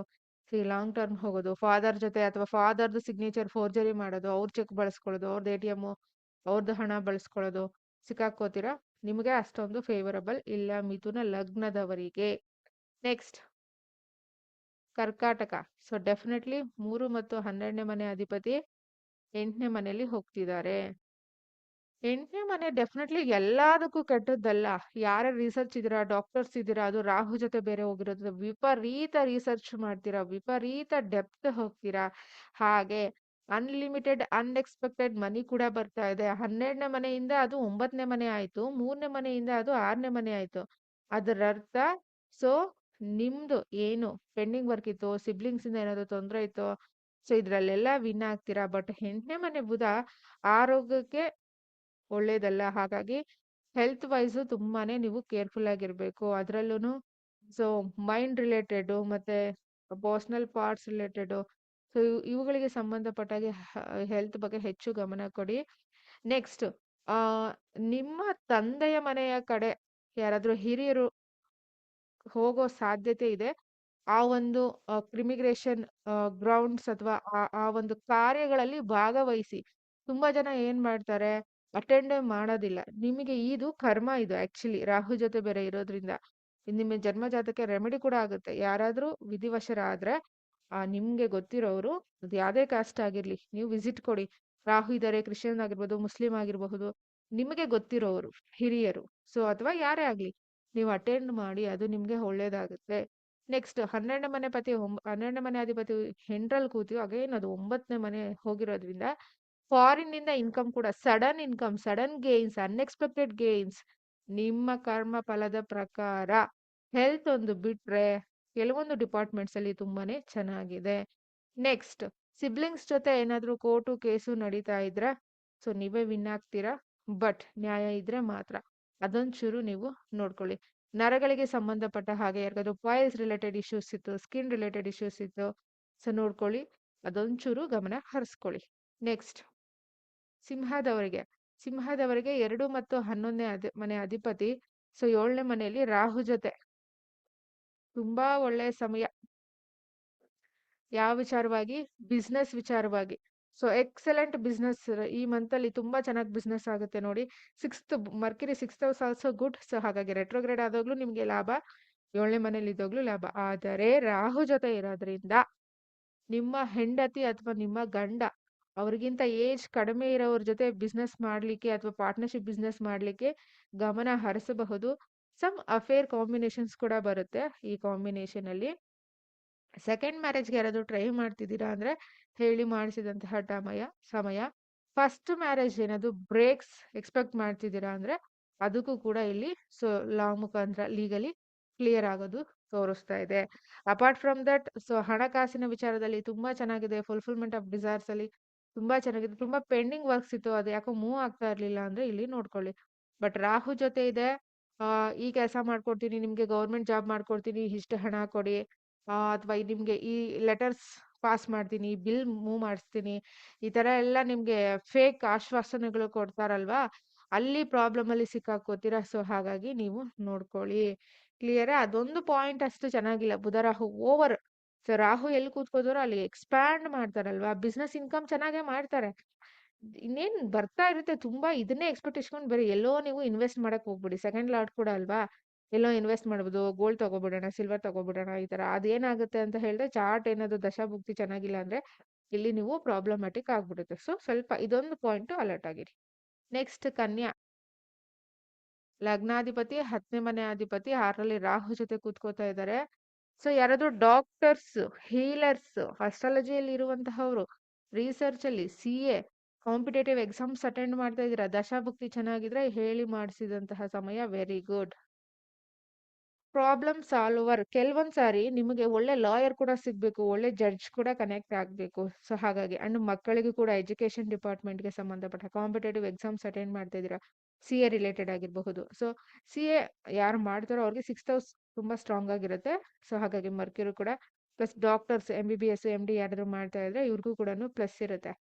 ಲಾಂಗ್ ಟರ್ಮ್ ಹೋಗೋದು, ಫಾದರ್ ಜೊತೆ ಅಥವಾ ಫಾದರ್ದು ಸಿಗ್ನೇಚರ್ ಫೋರ್ಜರಿ ಮಾಡೋದು, ಅವ್ರ ಚೆಕ್ ಬಳಸ್ಕೊಳ್ಳೋದು, ಅವ್ರದ್ದು ಎ.ಟಿ.ಎಮ್, ಅವ್ರದ್ದು ಹಣ ಬಳಸ್ಕೊಳ್ಳೋದು, ಸಿಕ್ಕಾಕೋತೀರಾ. ನಿಮಗೆ ಅಷ್ಟೊಂದು ಫೇವರಬಲ್ ಇಲ್ಲ ಮಿಥುನ ಲಗ್ನದವರಿಗೆ. ನೆಕ್ಸ್ಟ್ ಕರ್ಕಾಟಕ. ಸೊ ಡೆಫಿನೆಟ್ಲಿ 3 ಮತ್ತು 12ನೇ ಮನೆ ಅಧಿಪತಿ 8ನೇ ಮನೆಯಲ್ಲಿ ಹೋಗ್ತಿದ್ದಾರೆ. 8ನೇ ಮನೆ ಡೆಫಿನೆಟ್ಲಿ ಎಲ್ಲದಕ್ಕೂ ಕೆಟ್ಟದ್ದಲ್ಲ. ಯಾರ ರಿಸರ್ಚ್ ಇದ್ದೀರಾ, ಡಾಕ್ಟರ್ಸ್ ಇದ್ದೀರಾ, ಅದು ರಾಹು ಜೊತೆ ಬೇರೆ ಹೋಗಿರೋದು ವಿಪರೀತ ರಿಸರ್ಚ್ ಮಾಡ್ತೀರಾ, ವಿಪರೀತ ಡೆಪ್ತ್ ಹೋಗ್ತೀರಾ. ಹಾಗೆ ಅನ್ಲಿಮಿಟೆಡ್ ಅನ್ಎಕ್ಸ್ಪೆಕ್ಟೆಡ್ ಮನಿ ಕೂಡ ಬರ್ತಾ ಇದೆ. 12ನೇ ಮನೆಯಿಂದ ಅದು 9ನೇ ಮನೆ ಆಯ್ತು. 3ನೇ ಮನೆಯಿಂದ ಅದು 6ನೇ ಮನೆ ಆಯ್ತು. ಅದರ ಅರ್ಥ ಸೊ ನಿಮ್ದು ಏನು ಪೆಂಡಿಂಗ್ ವರ್ಕ್ ಇತ್ತು, ಸಿಬ್ಲಿಂಗ್ಸ್ ಇಂದ ಏನಾದ್ರು ತೊಂದರೆ ಇತ್ತು, ಸೊ ಇದ್ರಲ್ಲೆಲ್ಲ ವಿನ್ ಆಗ್ತೀರಾ. ಬಟ್ 8ನೇ ಮನೆ ಬುಧ ಆರೋಗ್ಯಕ್ಕೆ ಒಳ್ಳೇದಲ್ಲ. ಹಾಗಾಗಿ ಹೆಲ್ತ್ ವೈಸ್ ತುಂಬಾನೇ ನೀವು ಕೇರ್ಫುಲ್ ಆಗಿರ್ಬೇಕು. ಅದ್ರಲ್ಲೂ ಸೊ ಮೈಂಡ್ ರಿಲೇಟೆಡ್ ಮತ್ತೆ ಪರ್ಸನಲ್ ಪಾರ್ಟ್ಸ್ ರಿಲೇಟೆಡ್ ಸೊ ಇವುಗಳಿಗೆ ಸಂಬಂಧಪಟ್ಟಾಗೆ ಹೆಲ್ತ್ ಬಗ್ಗೆ ಹೆಚ್ಚು ಗಮನ ಕೊಡಿ. ನೆಕ್ಸ್ಟ್ ಆ ನಿಮ್ಮ ತಂದೆಯ ಮನೆಯ ಕಡೆ ಯಾರಾದ್ರೂ ಹಿರಿಯರು ಹೋಗೋ ಸಾಧ್ಯತೆ ಇದೆ. ಆ ಒಂದು ಕ್ರಿಮಿಗ್ರೇಷನ್ ಗ್ರೌಂಡ್ಸ್ ಅಥವಾ ಆ ಒಂದು ಕಾರ್ಯಗಳಲ್ಲಿ ಭಾಗವಹಿಸಿ. ತುಂಬಾ ಜನ ಏನ್ ಮಾಡ್ತಾರೆ, ಅಟೆಂಡೇ ಮಾಡೋದಿಲ್ಲ. ನಿಮಗೆ ಇದು ಕರ್ಮ, ಇದು ಆಕ್ಚುಲಿ ರಾಹು ಜೊತೆ ಬೇರೆ ಇರೋದ್ರಿಂದ. ಇದು ನಿಮ್ಮ ಜನ್ಮ ಜಾತಕ್ಕೆ ರೆಮಿಡಿ ಕೂಡ ಆಗುತ್ತೆ. ಯಾರಾದ್ರೂ ವಿಧಿವಶರಾದ್ರೆ ನಿಮ್ಗೆ ಗೊತ್ತಿರೋರು, ಅದು ಯಾವ್ದೇ ಕಾಸ್ಟ್ ಆಗಿರ್ಲಿ, ನೀವು ವಿಸಿಟ್ ಕೊಡಿ. ರಾಹು ಇದಾರೆ, ಕ್ರಿಶ್ಚಿಯನ್ ಆಗಿರ್ಬೋದು, ಮುಸ್ಲಿಂ ಆಗಿರಬಹುದು, ನಿಮಗೆ ಗೊತ್ತಿರೋರು ಹಿರಿಯರು, ಸೊ ಅಥವಾ ಯಾರೇ ಆಗ್ಲಿ, ನೀವು ಅಟೆಂಡ್ ಮಾಡಿ, ಅದು ನಿಮ್ಗೆ ಒಳ್ಳೇದಾಗುತ್ತೆ. ನೆಕ್ಸ್ಟ್ 12ನೇ ಮನೆ ಪತಿ 12ನೇ ಮನೆ ಅಧಿಪತಿ ಹೆಂಡ್ರಲ್ಲಿ ಕೂತೀವಿ, ಅಗೇನ್ ಅದು 9ನೇ ಮನೆ ಹೋಗಿರೋದ್ರಿಂದ ಫಾರಿನ್ ನಿಂದ ಇನ್ಕಮ್ ಕೂಡ, sudden income, sudden gains, unexpected gains. ನಿಮ್ಮ ಕರ್ಮ ಫಲದ ಪ್ರಕಾರ ಹೆಲ್ತ್ ಒಂದು ಬಿಟ್ರೆ ಕೆಲವೊಂದು ಡಿಪಾರ್ಟ್ಮೆಂಟ್ಸ್ ಅಲ್ಲಿ ತುಂಬಾನೇ ಚೆನ್ನಾಗಿದೆ. ನೆಕ್ಸ್ಟ್ ಸಿಬ್ಲಿಂಗ್ಸ್ ಜೊತೆ ಏನಾದ್ರೂ ಕೋರ್ಟು ಕೇಸು ನಡೀತಾ ಇದ್ರೆ, ಸೊ ನೀವೇ ವಿನ್ ಆಗ್ತೀರಾ, ಬಟ್ ನ್ಯಾಯ ಇದ್ರೆ ಮಾತ್ರ. ಅದೊಂಚೂರು ನೀವು ನೋಡ್ಕೊಳ್ಳಿ. ನರಗಳಿಗೆ ಸಂಬಂಧಪಟ್ಟ ಹಾಗೆ ಯಾರಿಗಾದ್ರೂ ಪಾಯ್ಸ್ ರಿಲೇಟೆಡ್ ಇಶ್ಯೂಸ್ ಇತ್ತು, ಸ್ಕಿನ್ ರಿಲೇಟೆಡ್ ಇಶ್ಯೂಸ್ ಇತ್ತು, ಸೊ ನೋಡ್ಕೊಳ್ಳಿ, ಅದೊಂಚೂರು ಗಮನ ಹರಿಸ್ಕೊಳ್ಳಿ. ನೆಕ್ಸ್ಟ್ ಸಿಂಹದವರಿಗೆ 2 ಮತ್ತು 11ನೇ ಮನೆ ಅಧಿಪತಿ, ಸೊ 7ನೇ ಮನೆಯಲ್ಲಿ ರಾಹು ಜೊತೆ. ತುಂಬಾ ಒಳ್ಳೆಯ ಸಮಯ. ಯಾವ ವಿಚಾರವಾಗಿ? ಬಿಸ್ನೆಸ್ ವಿಚಾರವಾಗಿ. ಸೊ ಎಕ್ಸಲೆಂಟ್ ಬಿಸ್ನೆಸ್ ಈ ಮಂತ್ ಅಲ್ಲಿ ತುಂಬಾ ಚೆನ್ನಾಗಿ ಬಿಸ್ನೆಸ್ ಆಗುತ್ತೆ ನೋಡಿ. ಮರ್ಕಿರಿ 6th house also good. So ಹಾಗಾಗಿ ರೆಟ್ರೋಗ್ರೇಡ್ ಆದಾಗ್ಲೂ ನಿಮ್ಗೆ ಲಾಭ, 7ನೇ ಮನೇಲಿ ಇದ್ದಾಗ್ಲೂ ಲಾಭ. ಆದರೆ ರಾಹು ಜೊತೆ ಇರೋದ್ರಿಂದ ನಿಮ್ಮ ಹೆಂಡತಿ ಅಥವಾ ನಿಮ್ಮ ಗಂಡ, ಅವ್ರಿಗಿಂತ ಏಜ್ ಕಡಿಮೆ ಇರೋವ್ರ ಜೊತೆ ಬಿಸ್ನೆಸ್ ಮಾಡ್ಲಿಕ್ಕೆ ಅಥವಾ ಪಾರ್ಟ್ನರ್ಶಿಪ್ ಬಿಸ್ನೆಸ್ ಮಾಡ್ಲಿಕ್ಕೆ ಗಮನ ಹರಿಸಬಹುದು. ಸಮ್ ಅಫೇರ್ ಕಾಂಬಿನೇಷನ್ಸ್ ಕೂಡ ಬರುತ್ತೆ ಈ ಕಾಂಬಿನೇಷನ್ ಅಲ್ಲಿ. ಸೆಕೆಂಡ್ ಮ್ಯಾರೇಜ್ಗೆ ಯಾರಾದ್ರೂ ಟ್ರೈ ಮಾಡ್ತಿದ್ದೀರಾ ಅಂದ್ರೆ ಹೇಳಿ ಮಾಡಿಸಿದಂತಹ ಸಮಯ. ಫಸ್ಟ್ ಮ್ಯಾರೇಜ್ ಏನಾದ್ರು ಬ್ರೇಕ್ಸ್ ಎಕ್ಸ್ಪೆಕ್ಟ್ ಮಾಡ್ತಿದ್ದೀರಾ ಅಂದ್ರೆ ಅದಕ್ಕೂ ಕೂಡ ಇಲ್ಲಿ ಸೊ ಲಾ ಮುಖಾಂತರ ಲೀಗಲಿ ಕ್ಲಿಯರ್ ಆಗೋದು ತೋರಿಸ್ತಾ ಇದೆ. ಅಪಾರ್ಟ್ ಫ್ರಮ್ ದಟ್, ಸೊ ಹಣಕಾಸಿನ ವಿಚಾರದಲ್ಲಿ ತುಂಬಾ ಚೆನ್ನಾಗಿದೆ. ಫುಲ್ಫಿಲ್ಮೆಂಟ್ ಆಫ್ ಡಿಸೈರ್ಸ್ ಅಲ್ಲಿ ತುಂಬಾ ಚೆನ್ನಾಗಿದೆ. ತುಂಬಾ ಪೆಂಡಿಂಗ್ ವರ್ಕ್ಸ್ ಇತ್ತು, ಅದು ಯಾಕೋ ಮೂವ್ ಆಗ್ತಾ ಇರ್ಲಿಲ್ಲ ಅಂದ್ರೆ ಇಲ್ಲಿ ನೋಡ್ಕೊಳ್ಳಿ. ಬಟ್ ರಾಹು ಜೊತೆ ಇದೆ, ಈ ಕೆಲಸ ಮಾಡ್ಕೊಡ್ತೀನಿ, ನಿಮ್ಗೆ ಗೌರ್ಮೆಂಟ್ ಜಾಬ್ ಮಾಡ್ಕೊಡ್ತೀನಿ, ಇಷ್ಟು ಹಣ ಕೊಡಿ, ಅಥವಾ ನಿಮ್ಗೆ ಈ ಲೆಟರ್ಸ್ ಪಾಸ್ ಮಾಡ್ತೀನಿ, ಬಿಲ್ ಮೂವ್ ಮಾಡಿಸ್ತೀನಿ, ಈ ತರ ಎಲ್ಲ ನಿಮ್ಗೆ ಫೇಕ್ ಆಶ್ವಾಸನೆಗಳು ಕೊಡ್ತಾರಲ್ವಾ, ಅಲ್ಲಿ ಪ್ರಾಬ್ಲಮ್ ಅಲ್ಲಿ ಸಿಕ್ಕಾಕೋತೀರಾ. ಸೊ ಹಾಗಾಗಿ ನೀವು ನೋಡ್ಕೊಳ್ಳಿ. ಕ್ಲಿಯರ್? ಅದೊಂದು ಪಾಯಿಂಟ್ ಅಷ್ಟು ಚೆನ್ನಾಗಿಲ್ಲ, ಬುಧ ರಾಹು ಓವರ್. ಸೊ ರಾಹು ಎಲ್ಲಿ ಕೂತ್ಕೋತಾರೋ ಅಲ್ಲಿ ಎಕ್ಸ್ಪ್ಯಾಂಡ್ ಮಾಡ್ತಾರಲ್ವಾ, ಬಿಸ್ನೆಸ್ ಇನ್ಕಮ್ ಚೆನ್ನಾಗೇ ಮಾಡ್ತಾರೆ. ಇನ್ನೇನ್ ಬರ್ತಾ ಇರುತ್ತೆ ತುಂಬಾ, ಇದನ್ನೇ ಎಕ್ಸ್ಪೆಕ್ಟ್ ಇಟ್ಕೊಂಡು ಬೇರೆ ಎಲ್ಲೋ ನೀವು ಇನ್ವೆಸ್ಟ್ ಮಾಡಕ್ ಹೋಗ್ಬಿಡಿ. ಸೆಕೆಂಡ್ ಲಾರ್ಡ್ ಕೂಡ ಅಲ್ವಾ, ಎಲ್ಲೋ ಇನ್ವೆಸ್ಟ್ ಮಾಡ್ಬೋದು, ಗೋಲ್ಡ್ ತಗೋಬಿಡೋಣ, ಸಿಲ್ವರ್ ತಗೋಬಿಡೋಣ, ಈ ತರ. ಅದೇನಾಗುತ್ತೆ ಅಂತ ಹೇಳಿದ್ರೆ, ಚಾರ್ಟ್ ಏನಾದ್ರು ದಶಾಭುಕ್ತಿ ಚೆನ್ನಾಗಿಲ್ಲ ಅಂದ್ರೆ ಇಲ್ಲಿ ನೀವು ಪ್ರಾಬ್ಲಮ್ಯಾಟಿಕ್ ಆಗ್ಬಿಡುತ್ತೆ. ಸೊ ಸ್ವಲ್ಪ ಇದೊಂದು ಪಾಯಿಂಟ್ ಅಲರ್ಟ್ ಆಗಿರಿ. ನೆಕ್ಸ್ಟ್ ಕನ್ಯಾ, ಲಗ್ನಾಧಿಪತಿ 10ನೇ ಮನೆ ಅಧಿಪತಿ 6ರಲ್ಲಿ ರಾಹು ಜೊತೆ ಕೂತ್ಕೋತಾ ಇದ್ದಾರೆ. ಸೊ ಯಾರಾದ್ರೂ ಡಾಕ್ಟರ್ಸ್, ಹೀಲರ್ಸ್, ಅಸ್ಟ್ರಾಲಜಿಯಲ್ಲಿ ಇರುವಂತಹವ್ರು, ರಿಸರ್ಚ್ ಅಲ್ಲಿ, CA, ಕಾಂಪಿಟೇಟಿವ್ ಎಕ್ಸಾಮ್ಸ್ ಅಟೆಂಡ್ ಮಾಡ್ತಾ ಇದ್ದೀರಾ, ದಶಾಭುಕ್ತಿ ಚೆನ್ನಾಗಿದ್ರೆ ಹೇಳಿ ಮಾಡಿಸಿದಂತಹ ಸಮಯ. Very good. Problem solver. ಕೆಲವೊಂದ್ ಸಾರಿ ನಿಮಗೆ ಒಳ್ಳೆ ಲಾಯರ್ ಕೂಡ ಸಿಗ್ಬೇಕು, ಒಳ್ಳೆ ಜಡ್ಜ್ ಕೂಡ ಕನೆಕ್ಟ್ ಆಗ್ಬೇಕು. ಸೊ ಹಾಗಾಗಿ ಅಂಡ್ ಮಕ್ಕಳಿಗೂ ಕೂಡ ಎಜುಕೇಶನ್ ಡಿಪಾರ್ಟ್ಮೆಂಟ್ಗೆ ಸಂಬಂಧಪಟ್ಟ ಕಾಂಪಿಟೇಟಿವ್ ಎಕ್ಸಾಮ್ಸ್ ಅಟೆಂಡ್ ಮಾಡ್ತಾ ಇದ್ದೀರಾ, CA ರಿಲೇಟೆಡ್ ಆಗಿರಬಹುದು. ಸೊ CA ಯಾರು ಮಾಡ್ತಾರೋ ಅವ್ರಿಗೆ 6th ಹೌಸ್ ತುಂಬಾ ಸ್ಟ್ರಾಂಗ್ ಆಗಿರುತ್ತೆ. ಸೊ ಹಾಗಾಗಿ ಮರ್ಕ್ಯೂರಿ ಕೂಡ ಪ್ಲಸ್ ಡಾಕ್ಟರ್ಸ್, MBBS, MD ಯಾರಾದ್ರೂ ಮಾಡ್ತಾ ಇದ್ರೆ ಇವ್ರಿಗೂ ಕೂಡ ಪ್ಲಸ್ ಇರುತ್ತೆ.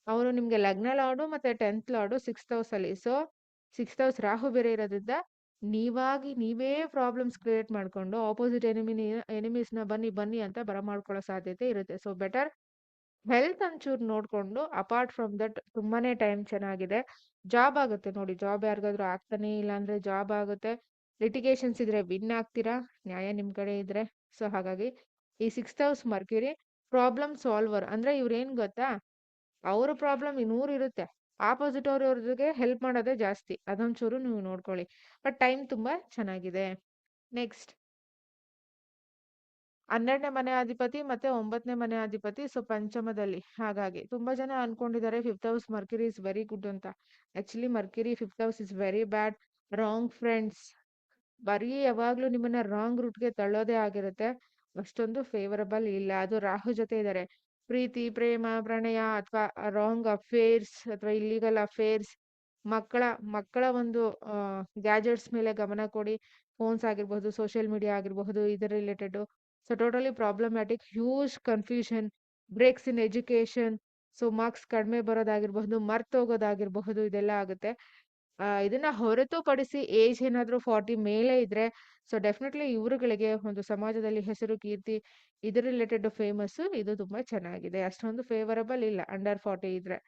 ಅವರು ನಿಮ್ಗೆ ಲಗ್ನ ಲಾರ್ಡು ಮತ್ತೆ 10th ಲಾರ್ಡು 6th ಹೌಸ್ ಅಲ್ಲಿ. ಸೊ 6th ಹೌಸ್ ರಾಹು ಬೇರೆ ಇರೋದ್ರಿಂದ ನೀವೇ ಪ್ರಾಬ್ಲಮ್ಸ್ ಕ್ರಿಯೇಟ್ ಮಾಡ್ಕೊಂಡು ಆಪೋಸಿಟ್ ಎನಿಮೀಸ್ ನ ಬನ್ನಿ ಬನ್ನಿ ಅಂತ ಬರಮಾಡ್ಕೊಳ್ಳೋ ಸಾಧ್ಯತೆ ಇರುತ್ತೆ. ಸೊ ಬೆಟರ್ ಹೆಲ್ತ್ ಒಂಚೂರು ನೋಡ್ಕೊಂಡು, ಅಪಾರ್ಟ್ ಫ್ರಮ್ ದಟ್ ತುಂಬಾನೇ ಟೈಮ್ ಚೆನ್ನಾಗಿದೆ. ಜಾಬ್ ಆಗುತ್ತೆ ನೋಡಿ, ಜಾಬ್ ಯಾರಿಗಾದ್ರೂ ಆಗ್ತಾನೆ ಇಲ್ಲ ಅಂದ್ರೆ ಜಾಬ್ ಆಗುತ್ತೆ. ಲಿಟಿಗೇಷನ್ಸ್ ಇದ್ರೆ ವಿನ್ ಆಗ್ತೀರಾ, ನ್ಯಾಯ ನಿಮ್ ಕಡೆ ಇದ್ರೆ. ಸೊ ಹಾಗಾಗಿ ಈ 6th house mercury problem solver ಅಂದ್ರೆ ಇವ್ರೇನ್ ಗೊತ್ತಾ, ಅವ್ರ ಪ್ರಾಬ್ಲಮ್ 100 ಇರುತ್ತೆ, ಆಪೋಸಿಟ್ ಅವ್ರಿಗೆ ಹೆಲ್ಪ್ ಮಾಡೋದೇ ಜಾಸ್ತಿ. ಅದೊಂಚೂರು ನೀವು ನೋಡ್ಕೊಳ್ಳಿ. ಬಟ್ ಟೈಮ್ ತುಂಬಾ ಚೆನ್ನಾಗಿದೆ. ನೆಕ್ಸ್ಟ್ 12ನೇ ಮನೆ ಅಧಿಪತಿ ಮತ್ತೆ 9ನೇ ಮನೆ ಅಧಿಪತಿ, ಸೊ ಪಂಚಮದಲ್ಲಿ. ಹಾಗಾಗಿ ತುಂಬಾ ಜನ ಅನ್ಕೊಂಡಿದ್ದಾರೆ 5th house Mercury is very good ಅಂತ. Actually Mercury 5th house is very bad. Wrong friends, ಬರೀ ಯಾವಾಗ್ಲೂ ನಿಮ್ಮನ್ನ ರಾಂಗ್ ರೂಟ್ಗೆ ತಳ್ಳೋದೇ ಆಗಿರುತ್ತೆ. ಅಷ್ಟೊಂದು ಫೇವರಬಲ್ ಇಲ್ಲ. ಅದು ರಾಹು ಜೊತೆ ಇದ್ದಾರೆ. ಪ್ರೀತಿ, ಪ್ರೇಮ, ಪ್ರಣಯ ಅಥವಾ ರಾಂಗ್ ಅಫೇರ್ಸ್ ಅಥವಾ ಇಲ್ಲಿಗಲ್ ಅಫೇರ್ಸ್, ಮಕ್ಕಳ ಒಂದು ಗ್ಯಾಜೆಟ್ಸ್ ಮೇಲೆ ಗಮನ ಕೊಡಿ. ಫೋನ್ಸ್ ಆಗಿರ್ಬಹುದು, ಸೋಷಿಯಲ್ ಮೀಡಿಯಾ ಆಗಿರಬಹುದು, ಇದರ related. So totally problematic, huge confusion, breaks in education, so marks ಕಡಿಮೆ ಬರೋದಾಗಿರಬಹುದು, ಮರ್ತೋಗೋದಾಗಿರಬಹುದು, ಇದೆಲ್ಲ ಆಗುತ್ತೆ. ಇದನ್ನ ಹೊರತುಪಡಿಸಿ ಏಜ್ ಏನಾದರೂ 40 ಮೇಲೆ ಇದ್ರೆ, ಸೊ ಡೆಫಿನೆಟ್ಲಿ ಇವರುಗಳಿಗೆ ಒಂದು ಸಮಾಜದಲ್ಲಿ ಹೆಸರು, ಕೀರ್ತಿ, ಇದ್ರ ರಿಲೇಟೆಡ್ ಫೇಮಸ್, ಇದು ತುಂಬಾ ಚೆನ್ನಾಗಿದೆ. ಅಷ್ಟೊಂದು ಫೇವರಬಲ್ ಇಲ್ಲ ಅಂಡರ್ 40 ಇದ್ರೆ.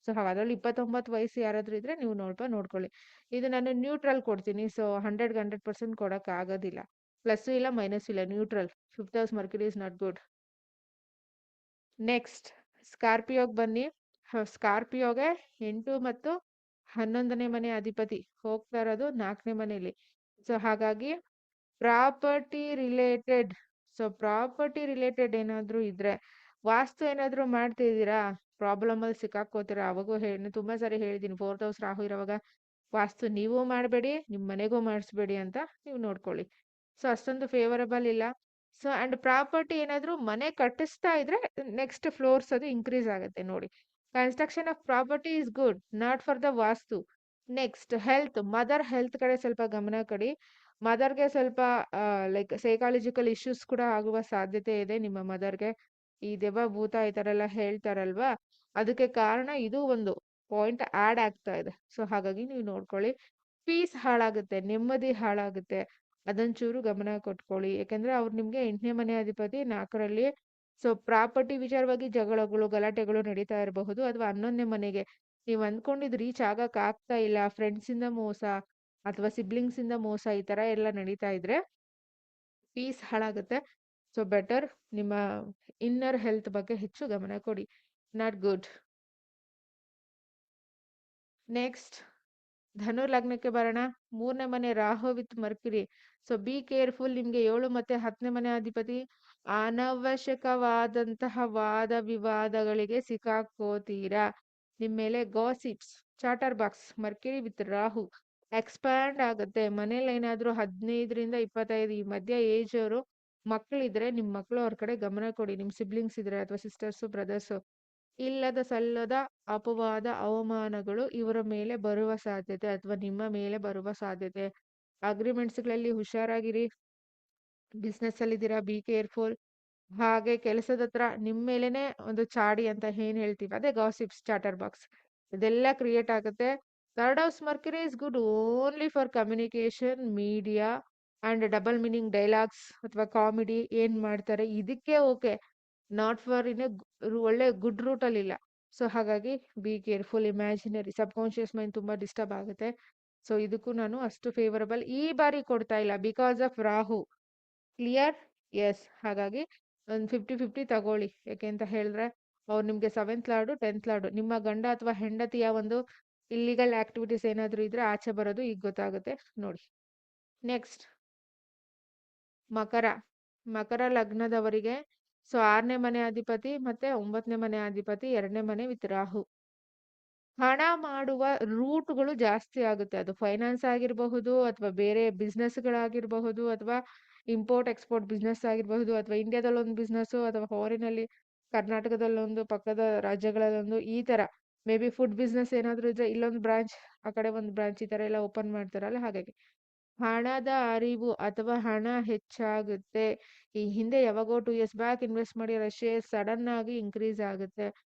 ಸೊ ಅದರಲ್ಲಿ 29 ವಯಸ್ಸು ಯಾರಾದ್ರೂ ಇದ್ರೆ ನೀವು ನೋಡ್ಕೊಳ್ಳಿ. ಇದು ನಾನು ನ್ಯೂಟ್ರಲ್ ಕೊಡ್ತೀನಿ. ಸೊ 100ಗೆ 100% ಕೊಡಕ್ ಆಗೋದಿಲ್ಲ. ಪ್ಲಸ್ ಇಲ್ಲ ಮೈನಸ್ ಇಲ್ಲ, neutral. Fifth house Mercury is not good. Next ಸ್ಕಾರ್ಪಿಯೋಗೆ ಬನ್ನಿ. ಸ್ಕಾರ್ಪಿಯೋಗೆ 8 ಮತ್ತು 11ನೇ ಮನೆ ಅಧಿಪತಿ ಹೋಗ್ತಾ ಇರೋದು 4ನೇ ಮನೆಯಲ್ಲಿ. ಸೊ ಹಾಗಾಗಿ ಪ್ರಾಪರ್ಟಿ ರಿಲೇಟೆಡ್, ಪ್ರಾಪರ್ಟಿ ರಿಲೇಟೆಡ್ ಏನಾದ್ರೂ ಇದ್ರೆ, ವಾಸ್ತು ಏನಾದ್ರೂ ಮಾಡ್ತಿದ್ದೀರಾ, ಪ್ರಾಬ್ಲಮ್ ಅಲ್ಲಿ ಸಿಕ್ಕಾಕೋತೀರಾ. ಅವಾಗೂ ತುಂಬಾ ಸಾರಿ ಹೇಳಿದೀನಿ, 4th ಹೌಸ್ ರಾಹು ಇರೋವಾಗ ವಾಸ್ತು ನೀವು ಮಾಡಬೇಡಿ, ನಿಮ್ಮ ಮನೆಗೂ ಮಾಡಿಸ್ಬೇಡಿ ಅಂತ ನೀವು ನೋಡ್ಕೊಳ್ಳಿ. ಸೊ ಅಷ್ಟೊಂದು ಫೇವರಬಲ್ ಇಲ್ಲ. ಸೊ ಅಂಡ್ ಪ್ರಾಪರ್ಟಿ ಏನಾದ್ರೂ ಮನೆ ಕಟ್ಟಿಸ್ತಾ ಇದ್ರೆ ನೆಕ್ಸ್ಟ್ ಫ್ಲೋರ್ಸ್ ಅದು ಇನ್ಕ್ರೀಸ್ ಆಗುತ್ತೆ ನೋಡಿ. Construction of property is good, not for the vastu. Next health, mother health ಕಡೆ ಸ್ವಲ್ಪ ಗಮನ ಕೊಡಿ. ಮದರ್ಗೆ ಸ್ವಲ್ಪ ಲೈಕ್ ಸೈಕಾಲಜಿಕಲ್ ಇಶ್ಯೂಸ್ ಕೂಡ ಆಗುವ ಸಾಧ್ಯತೆ ಇದೆ ನಿಮ್ಮ ಮದರ್ಗೆ. ಈ ದೆವ್ವ ಭೂತ ಈ ತರ ಎಲ್ಲ ಹೇಳ್ತಾರಲ್ವಾ, ಅದಕ್ಕೆ ಕಾರಣ ಇದು ಒಂದು ಪಾಯಿಂಟ್ ಆಡ್ ಆಗ್ತಾ ಇದೆ. ಸೊ ಹಾಗಾಗಿ ನೀವು ನೋಡ್ಕೊಳ್ಳಿ. ಪೀಸ್ ಹಾಳಾಗುತ್ತೆ, ನೆಮ್ಮದಿ ಹಾಳಾಗುತ್ತೆ, ಅದೊಂಚೂರು ಗಮನ ಕೊಟ್ಕೊಳ್ಳಿ. ಯಾಕಂದ್ರೆ ಅವ್ರು ನಿಮ್ಗೆ 8ನೇ ಮನೆ ಅಧಿಪತಿ 4ರಲ್ಲಿ. ಸೊ ಪ್ರಾಪರ್ಟಿ ವಿಚಾರವಾಗಿ ಜಗಳಗಳು, ಗಲಾಟೆಗಳು ನಡೀತಾ ಇರಬಹುದು. ಅಥವಾ 11ನೇ ಮನೆಗೆ ನೀವು ಅಂದ್ಕೊಂಡಿದ್ ರೀಚ್ ಆಗಕ್ ಆಗ್ತಾ ಇಲ್ಲ, ಫ್ರೆಂಡ್ಸ್ ಇಂದ ಮೋಸ ಅಥವಾ ಸಿಬ್ಲಿಂಗ್ಸ್ ಇಂದ ಮೋಸ, ಈ ತರ ಎಲ್ಲ ನಡೀತಾ ಇದ್ರೆ ಪೀಸ್ ಹಾಳಾಗುತ್ತೆ. ಸೊ ಬೆಟರ್ ನಿಮ್ಮ ಇನ್ನರ್ ಹೆಲ್ತ್ ಬಗ್ಗೆ ಹೆಚ್ಚು ಗಮನ ಕೊಡಿ. Not good. ನೆಕ್ಸ್ಟ್ ಧನು ಲಗ್ನಕ್ಕೆ ಬರೋಣ. 3ನೇ ಮನೆ Rahu with Mercury. So be careful. ನಿಮ್ಗೆ 7 ಮತ್ತೆ 10ನೇ ಮನೆ ಅಧಿಪತಿ. ಅನವಶ್ಯಕವಾದಂತಹ ವಾದ ವಿವಾದಗಳಿಗೆ ಸಿಕ್ಕಾಕೋತೀರಾ. ನಿಮ್ಮ ಮೇಲೆ gossips, chatter box, Mercury with Rahu expand ಆಗುತ್ತೆ. ಮನೇಲಿ ಏನಾದ್ರೂ 15ರಿಂದ 25 ಈ ಮಧ್ಯ ಏಜ್ ಅವರು ಮಕ್ಕಳಿದ್ರೆ, ನಿಮ್ ಮಕ್ಕಳು ಅವ್ರ ಕಡೆ ಗಮನ ಕೊಡಿ. ನಿಮ್ ಸಿಬ್ಲಿಂಗ್ಸ್ ಇದ್ರೆ ಅಥವಾ ಸಿಸ್ಟರ್ಸು ಬ್ರದರ್ಸು, ಇಲ್ಲದ ಸಲ್ಲದ ಅಪವಾದ ಅವಮಾನಗಳು ಇವರ ಮೇಲೆ ಬರುವ ಸಾಧ್ಯತೆ ಅಥವಾ ನಿಮ್ಮ ಮೇಲೆ ಬರುವ ಸಾಧ್ಯತೆ. ಅಗ್ರಿಮೆಂಟ್ಸ್ಗಳಲ್ಲಿ ಹುಷಾರಾಗಿರಿ. ಬಿಸ್ನೆಸ್ ಅಲ್ಲಿ ಇದ್ದೀರಾ, ಬಿ ಕೇರ್ಫುಲ್. ಹಾಗೆ ಕೆಲಸದ ಹತ್ರ ನಿಮ್ ಮೇಲೆನೆ ಒಂದು ಚಾಡಿ ಅಂತ ಏನ್ ಹೇಳ್ತೀವಿ, ಅದೇ ಗಾಸಿಪ್ಸ್, ಚಾಟರ್ ಬಾಕ್ಸ್, ಇದೆಲ್ಲ ಕ್ರಿಯೇಟ್ ಆಗುತ್ತೆ. Third house Mercury is good only for communication, media and double meaning dialogues ಅಥವಾ ಕಾಮಿಡಿ ಏನ್ ಮಾಡ್ತಾರೆ ಇದಕ್ಕೆ ಓಕೆ, ನಾಟ್ ಫಾರ್ ಒಳ್ಳೆ ಗುಡ್ ರೂಟ್ ಅಲ್ಲಿ ಇಲ್ಲ. ಸೊ ಹಾಗಾಗಿ be careful. Imaginary subconscious mind ತುಂಬಾ ಡಿಸ್ಟರ್ಬ್ ಆಗುತ್ತೆ. ಸೊ ಇದಕ್ಕೂ ನಾನು ಅಷ್ಟು ಫೇವರಬಲ್ ಈ ಬಾರಿ ಕೊಡ್ತಾ ಇಲ್ಲ, because of Rahu. Clear? Yes. ಹಾಗಾಗಿ ಒಂದು 50-50 ತಗೊಳ್ಳಿ. ಯಾಕೆ ಅಂತ ಹೇಳಿದ್ರೆ, ಅವ್ರು ನಿಮ್ಗೆ 7th ಲಾರ್ಡು 10th ಲಾರ್ಡು, ನಿಮ್ಮ ಗಂಡ ಅಥವಾ ಹೆಂಡತಿಯ ಒಂದು ಇಲ್ಲಿಗಲ್ ಆಕ್ಟಿವಿಟೀಸ್ ಏನಾದ್ರೂ ಇದ್ರೆ ಆಚೆ ಬರೋದು ಈಗ ಗೊತ್ತಾಗುತ್ತೆ ನೋಡಿ. ನೆಕ್ಸ್ಟ್ ಮಕರ. ಮಕರ ಲಗ್ನದವರಿಗೆ ಸೊ 6ನೇ ಮನೆ ಅಧಿಪತಿ ಮತ್ತೆ 9ನೇ ಮನೆ ಅಧಿಪತಿ 2ನೇ ಮನೆ ವಿತ್ ರಾಹು. ಹಣ ಮಾಡುವ ರೂಟ್ಗಳು ಜಾಸ್ತಿ ಆಗುತ್ತೆ. ಅದು ಫೈನಾನ್ಸ್ ಆಗಿರಬಹುದು, ಅಥವಾ ಬೇರೆ ಬಿಸ್ನೆಸ್ಗಳಾಗಿರಬಹುದು, ಅಥವಾ ಇಂಪೋರ್ಟ್ ಎಕ್ಸ್ಪೋರ್ಟ್ ಬಿಸ್ನೆಸ್ ಆಗಿರಬಹುದು, ಅಥವಾ ಇಂಡಿಯಾದಲ್ಲಿ ಒಂದು ಬಿಸ್ನೆಸ್, ಅಥವಾ ಫಾರಿನಲ್ಲಿ ಕರ್ನಾಟಕದಲ್ಲೊಂದು, ಪಕ್ಕದ ರಾಜ್ಯಗಳಲ್ಲೊಂದು, ಈ ತರ ಮೇ ಬಿ ಫುಡ್ ಬಿಸ್ನೆಸ್ ಏನಾದ್ರು ಇದ್ರೆ ಇಲ್ಲೊಂದು ಬ್ರಾಂಚ್, ಆ ಕಡೆ ಒಂದು ಬ್ರಾಂಚ್, ಈ ತರ ಎಲ್ಲ ಓಪನ್ ಮಾಡ್ತಾರಲ್ಲ. ಹಾಗಾಗಿ ಹಣದ ಅರಿವು ಅಥವಾ ಹಣ ಹೆಚ್ಚಾಗುತ್ತೆ. ಈ ಹಿಂದೆ ಯಾವಾಗೋ 2 ಇಯರ್ಸ್ ಬ್ಯಾಕ್ ಇನ್ವೆಸ್ಟ್ ಮಾಡಿರೋ ಶೇರ್ ಸಡನ್ ಆಗಿ ಇನ್ಕ್ರೀಸ್ ಆಗುತ್ತೆ.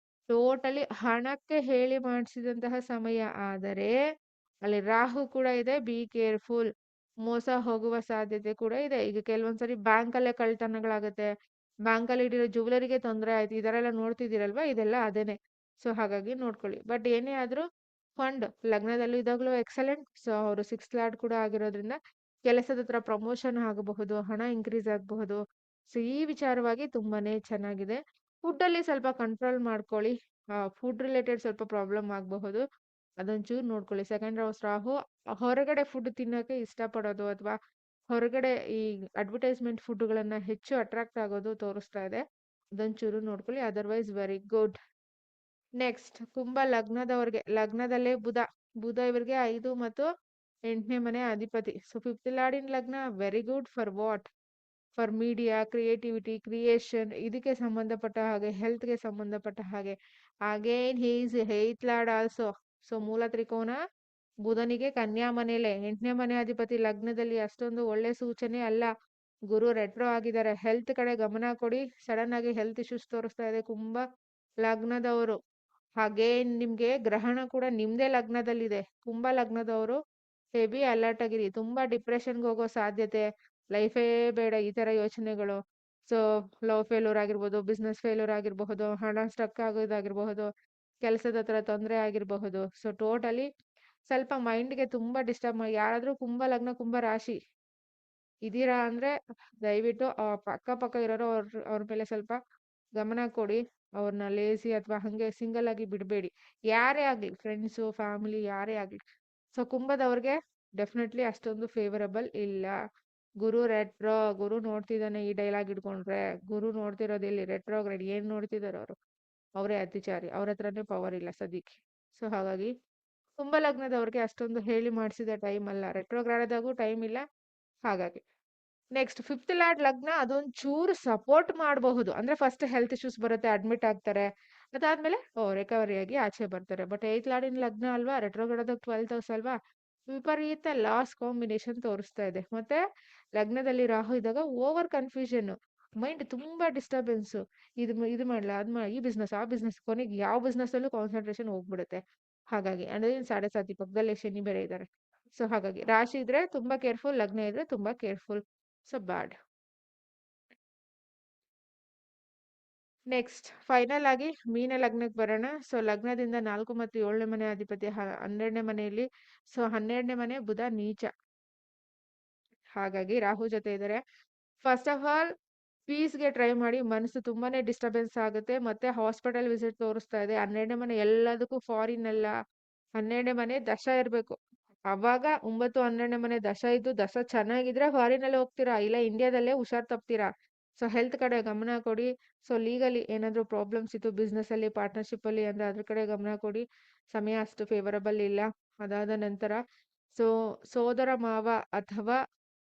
ಟೋಟಲಿ ಹಣಕ್ಕೆ ಹೇಳಿ ಮಾಡಿಸಿದಂತಹ ಸಮಯ. ಆದರೆ ಅಲ್ಲಿ ರಾಹು ಕೂಡ ಇದೆ, ಬಿ ಕೇರ್ಫುಲ್. ಮೋಸ ಹೋಗುವ ಸಾಧ್ಯತೆ ಕೂಡ ಇದೆ. ಈಗ ಕೆಲವೊಂದ್ಸರಿ ಬ್ಯಾಂಕಲ್ಲೇ ಕಳ್ತನಗಳಾಗುತ್ತೆ, ಬ್ಯಾಂಕಲ್ಲಿ ಇಟ್ಟಿರೋ ಜುವೆಲರಿಗೆ ತೊಂದರೆ ಆಯ್ತು, ಇದರೆಲ್ಲ ನೋಡ್ತಿದ್ದೀರಲ್ವಾ, ಇದೆಲ್ಲ ಅದೇನೆ. ಸೊ ಹಾಗಾಗಿ ನೋಡ್ಕೊಳ್ಳಿ. ಬಟ್ ಏನೇ ಆದ್ರೂ ಫಂಡ್ ಲಗ್ನದಲ್ಲಿ ಇದಾಗ್ಲೂ ಎಕ್ಸಲೆಂಟ್. ಸೊ ಅವರು 6th ಲಾರ್ಡ್ ಕೂಡ ಆಗಿರೋದ್ರಿಂದ ಕೆಲಸದ ಹತ್ರ ಪ್ರಮೋಷನ್ ಆಗಬಹುದು, ಹಣ ಇನ್ಕ್ರೀಸ್ ಆಗಬಹುದು. ಸೊ ಈ ವಿಚಾರವಾಗಿ ತುಂಬಾನೇ ಚೆನ್ನಾಗಿದೆ. ಫುಡ್ ಅಲ್ಲಿ ಸ್ವಲ್ಪ ಕಂಟ್ರೋಲ್ ಮಾಡ್ಕೊಳ್ಳಿ. ಫುಡ್ ರಿಲೇಟೆಡ್ ಸ್ವಲ್ಪ ಪ್ರಾಬ್ಲಮ್ ಆಗಬಹುದು, ಅದೊಂಚೂರು ನೋಡ್ಕೊಳ್ಳಿ. ಸೆಕೆಂಡ್ ಹೌಸ್ ರಾಹು ಹೊರಗಡೆ ಫುಡ್ ತಿನ್ನೋಕೆ ಇಷ್ಟಪಡೋದು, ಅಥವಾ ಹೊರಗಡೆ ಈ ಅಡ್ವರ್ಟೈಸ್ಮೆಂಟ್ ಫುಡ್ಗಳನ್ನ ಹೆಚ್ಚು ಅಟ್ರಾಕ್ಟ್ ಆಗೋದು ತೋರಿಸ್ತಾ ಇದೆ. ಅದೊಂಚೂರು ನೋಡ್ಕೊಳ್ಳಿ, ಅದರ್ವೈಸ್ ವೆರಿ ಗುಡ್. ನೆಕ್ಸ್ಟ್ ಕುಂಭ ಲಗ್ನದವ್ರಿಗೆ, ಲಗ್ನದಲ್ಲೇ ಬುಧ. ಬುಧ ಇವರಿಗೆ 5 ಮತ್ತು 8ನೇ ಮನೆ ಅಧಿಪತಿ. ಸೊ 5th ಲಾರ್ಡ್ ಇನ್ ಲಗ್ನ, very good for what? For media, creativity, creation, ಇದಕ್ಕೆ ಸಂಬಂಧಪಟ್ಟ ಹಾಗೆ, ಹೆಲ್ತ್ಗೆ ಸಂಬಂಧಪಟ್ಟ ಹಾಗೆ. Again he is 8th lord also. So ಮೂಲ ತ್ರಿಕೋನ ಬುಧನಿಗೆ ಕನ್ಯಾ ಮನೆಯಲ್ಲೇ, 8ನೇ ಮನೆ ಅಧಿಪತಿ ಲಗ್ನದಲ್ಲಿ ಅಷ್ಟೊಂದು ಒಳ್ಳೆ ಸೂಚನೆ ಅಲ್ಲ. ಗುರು ರೆಟ್ರೋ ಆಗಿದ್ದಾರೆ. ಹೆಲ್ತ್ ಕಡೆ ಗಮನ ಕೊಡಿ. ಸಡನ್ ಆಗಿ ಹೆಲ್ತ್ ಇಶ್ಯೂಸ್ ತೋರಿಸ್ತಾ ಇದೆ ಕುಂಭ ಲಗ್ನದವರು. ಹಾಗೆ ನಿಮ್ಗೆ ಗ್ರಹಣ ಕೂಡ ನಿಮ್ದೇ ಲಗ್ನದಲ್ಲಿದೆ. ಕುಂಭ ಲಗ್ನದವರು ಹೆವಿ ಅಲರ್ಟ್ ಆಗಿರಿ. ತುಂಬಾ ಡಿಪ್ರೆಷನ್ಗೆ ಹೋಗೋ ಸಾಧ್ಯತೆ, ಲೈಫೇ ಬೇಡ ಈ ತರ ಯೋಚನೆಗಳು. ಸೊ ಲವ್ ಫೇಲ್ಯೂರ್ ಆಗಿರ್ಬೋದು, ಬಿಸ್ನೆಸ್ ಫೇಲ್ಯೂರ್ ಆಗಿರಬಹುದು, ಹಣ ಸ್ಟಕ್ ಆಗೋದಾಗಿರಬಹುದು, ಕೆಲಸದ ಹತ್ರ ತೊಂದರೆ ಆಗಿರಬಹುದು. ಸೊ ಟೋಟಲಿ ಸ್ವಲ್ಪ ಮೈಂಡ್ಗೆ ತುಂಬಾ ಡಿಸ್ಟರ್ಬ್ ಮಾಡಿ. ಯಾರಾದ್ರೂ ಕುಂಭ ಲಗ್ನ ಕುಂಭ ರಾಶಿ ಇದೀರಾ ಅಂದ್ರೆ ದಯವಿಟ್ಟು ಅಕ್ಕಪಕ್ಕ ಇರೋರು ಅವ್ರ ಮೇಲೆ ಸ್ವಲ್ಪ ಗಮನ ಕೊಡಿ. ಅವ್ರನ್ನ ಲೇಸಿ ಅಥವಾ ಹಂಗೆ ಸಿಂಗಲ್ ಆಗಿ ಬಿಡಬೇಡಿ. ಯಾರೇ ಆಗ್ಲಿ, ಫ್ರೆಂಡ್ಸು ಫ್ಯಾಮಿಲಿ ಯಾರೇ ಆಗ್ಲಿ. ಸೊ ಕುಂಭದವ್ರಿಗೆ ಡೆಫಿನೆಟ್ಲಿ ಅಷ್ಟೊಂದು ಫೇವರಬಲ್ ಇಲ್ಲ. ಗುರು ರೆಟ್ರೋ, ಗುರು ನೋಡ್ತಿದ್ದಾನೆ ಈ ಡೈಲಾಗ್ ಇಟ್ಕೊಂಡ್ರೆ. ಗುರು ನೋಡ್ತಿರೋದು ಇಲ್ಲಿ ರೆಟ್ರೋಗ್ರೇಡ್. ಏನ್ ನೋಡ್ತಿದಾರೆ ಅವರು? ಅವರೇ ಅತಿಚಾರಿ. ಅವ್ರ ಹತ್ರನೇ ಪವರ್ ಇಲ್ಲ ಸದ್ಯಕ್ಕೆ. ಸೊ ಹಾಗಾಗಿ ಕುಂಭ ಲಗ್ನದವ್ರಿಗೆ ಅಷ್ಟೊಂದು ಹೇಳಿ ಮಾಡಿಸಿದ ಟೈಮ್ ಅಲ್ಲ. ರೆಟ್ರೋಗ್ರಾಡ್ ಆದಾಗೂ ಟೈಮ್ ಇಲ್ಲ. ಹಾಗಾಗಿ ನೆಕ್ಸ್ಟ್ ಫಿಫ್ತ್ ಲ್ಯಾಡ್ ಲಗ್ನ ಅದೊಂದ್ ಚೂರು ಸಪೋರ್ಟ್ ಮಾಡಬಹುದು. ಅಂದ್ರೆ ಫಸ್ಟ್ ಹೆಲ್ತ್ ಇಶ್ಯೂಸ್ ಬರುತ್ತೆ, ಅಡ್ಮಿಟ್ ಆಗ್ತಾರೆ. ಅದಾದ್ಮೇಲೆ ರಿಕವರಿ ಆಗಿ ಆಚೆ ಬರ್ತಾರೆ. ಬಟ್ ಏತ್ ಲ್ಯಾಡಿನ ಲಗ್ನ ಅಲ್ವಾ, ರೆಟ್ರೋಗೇಡ್ 12th ಹೌಸ್ ಅಲ್ವಾ, ವಿಪರೀತ ಲಾಸ್ ಕಾಂಬಿನೇಷನ್ ತೋರಿಸ್ತಾ ಇದೆ. ಮತ್ತೆ ಲಗ್ನದಲ್ಲಿ ರಾಹು ಇದ್ದಾಗ ಓವರ್ ಕನ್ಫ್ಯೂಷನ್, ಮೈಂಡ್ ತುಂಬಾ ಡಿಸ್ಟರ್ಬೆನ್ಸ್. ಇದು ಮಾಡ್ಲಾ ಅದ್ ಮಾಡಿ, ಈ ಬಿಸ್ನೆಸ್ ಆ ಬಿಸ್ನೆಸ್, ಕೊನೆಗೆ ಯಾವ ಬಿಸ್ನೆಸ್ ಅಲ್ಲೂ ಕಾನ್ಸಂಟ್ರೇಷನ್ ಹೋಗ್ಬಿಡುತ್ತೆ. ಹಾಗಾಗಿ ಅಂದ್ರೆ ಸಾಡೆ ಸಾತಿ ಪಕ್ಕದಲ್ಲೇ ಶನಿ ಬೇರೆ ಇದ್ದಾರೆ. ಸೊ ಹಾಗಾಗಿ ರಾಶಿ ಇದ್ರೆ ತುಂಬಾ ಕೇರ್ಫುಲ್, ಲಗ್ನ ಇದ್ರೆ ತುಂಬಾ ಕೇರ್ಫುಲ್. ಸೊ ಬ್ಯಾಡ್. ನೆಕ್ಸ್ಟ್ ಫೈನಲ್ ಆಗಿ ಮೀನ ಲಗ್ನಕ್ಕೆ ಬರೋಣ. ಸೊ ಲಗ್ನದಿಂದ 4 ಮತ್ತು 7ನೇ ಮನೆ ಅಧಿಪತಿ 12ನೇ ಮನೆಯಲ್ಲಿ. ಸೊ 12ನೇ ಮನೆ ಬುಧ ನೀಚ, ಹಾಗಾಗಿ ರಾಹು ಜೊತೆ ಇದ್ದಾರೆ. ಫಸ್ಟ್ ಆಫ್ ಆಲ್ ಪೀಸ್ಗೆ ಟ್ರೈ ಮಾಡಿ. ಮನಸ್ಸು ತುಂಬಾನೇ ಡಿಸ್ಟರ್ಬೆನ್ಸ್ ಆಗುತ್ತೆ. ಮತ್ತೆ ಹಾಸ್ಪಿಟಲ್ ವಿಸಿಟ್ ತೋರಿಸ್ತಾ ಇದೆ. 12ನೇ ಮನೆ ಎಲ್ಲದಕ್ಕೂ ಫಾರಿನ್ ಅಲ್ಲ, 12ನೇ ಮನೆ ದಶ ಇರ್ಬೇಕು. ಅವಾಗ 9, 12ನೇ ಮನೆ ದಶ ಇದ್ದು, ದಶ ಚೆನ್ನಾಗಿದ್ರೆ ಫಾರಿನ್ ಅಲ್ಲಿ ಹೋಗ್ತೀರಾ, ಇಲ್ಲ ಇಂಡಿಯಾದಲ್ಲೇ ಹುಷಾರ್ ತಪ್ತೀರಾ. ಸೊ ಹೆಲ್ತ್ ಕಡೆ ಗಮನ ಕೊಡಿ. ಸೊ ಲೀಗಲಿ ಏನಾದ್ರು ಪ್ರಾಬ್ಲಮ್ಸ್ ಇತ್ತು ಬಿಸ್ನೆಸ್ ಅಲ್ಲಿ, ಪಾರ್ಟ್ನರ್ಶಿಪ್ ಅಲ್ಲಿ ಅಂದ್ರೆ ಅದ್ರ ಕಡೆ ಗಮನ ಕೊಡಿ. ಸಮಯ ಅಷ್ಟು ಫೇವರಬಲ್ ಇಲ್ಲ. ಅದಾದ ನಂತರ ಸೊ ಸೋದರ ಮಾವ ಅಥವಾ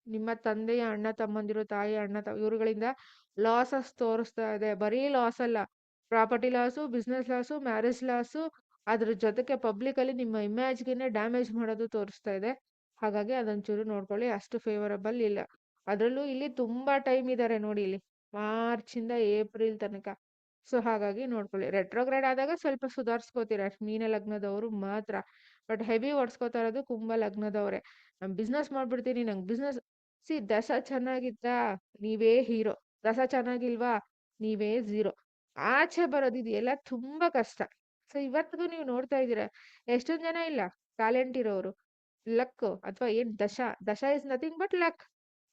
ನಿಮ್ಮ ತಂದೆಯ ಅಣ್ಣ ತಮ್ಮಂದಿರು, ತಾಯಿ ಅಣ್ಣ ಇವರುಗಳಿಂದ ಲಾಸಸ್ ತೋರಿಸ್ತಾ ಇದೆ. ಬರೀ ಲಾಸ್ ಅಲ್ಲ, property loss, business loss, marriage loss, ಅದ್ರ ಜೊತೆಗೆ ಪಬ್ಲಿಕ್ ಅಲ್ಲಿ ನಿಮ್ಮ ಇಮೇಜ್ಗೆನೆ ಡ್ಯಾಮೇಜ್ ಮಾಡೋದು ತೋರಿಸ್ತಾ ಇದೆ. ಹಾಗಾಗಿ ಅದೊಂಚೂರು ನೋಡ್ಕೊಳ್ಳಿ, ಅಷ್ಟು ಫೇವರಬಲ್ ಇಲ್ಲ. ಅದ್ರಲ್ಲೂ ಇಲ್ಲಿ ತುಂಬಾ ಟೈಮ್ ಇದ್ದಾರೆ ನೋಡಿ, ಇಲ್ಲಿ ಮಾರ್ಚ್ ಇಂದ ಏಪ್ರಿಲ್ ತನಕ. ಸೊ ಹಾಗಾಗಿ ನೋಡ್ಕೊಳ್ಳಿ. ರೆಟ್ರೋಗ್ರೇಡ್ ಆದಾಗ ಸ್ವಲ್ಪ ಸುಧಾರಿಸ್ಕೋತೀರ ಮೀನ ಲಗ್ನದವರು ಮಾತ್ರ. ಬಟ್ ಹೆವಿ ಓಡಿಸ್ಕೋತಾ ಇರೋದು ಕುಂಭ ಲಗ್ನದವ್ರೆ. ನಾನು ಬಿಸ್ನೆಸ್ ಮಾಡ್ಬಿಡ್ತೀನಿ, ನಂಗೆ ಬಿಸ್ನೆಸ್ ದಶ ಚೆನ್ನಾಗಿತ್ತಾ ನೀವೇ ಹೀರೋ, ದಶ ಚೆನ್ನಾಗಿಲ್ವಾ ನೀವೇ ಝೀರೋ. ಆಚೆ ಬರೋದು ಇದೆಯಲ್ಲ ತುಂಬಾ ಕಷ್ಟ. ಸೊ ಇವತ್ತಿಗೂ ನೀವು ನೋಡ್ತಾ ಇದ್ದೀರಾ ಎಷ್ಟೊಂದ್ ಜನ ಇಲ್ಲ ಟ್ಯಾಲೆಂಟ್ ಇರೋರು, ಲಕ್ ಅಥವಾ ಏನ್ ದಶ, ದಶ ಇಸ್ ನಥಿಂಗ್ ಬಟ್ ಲಕ್.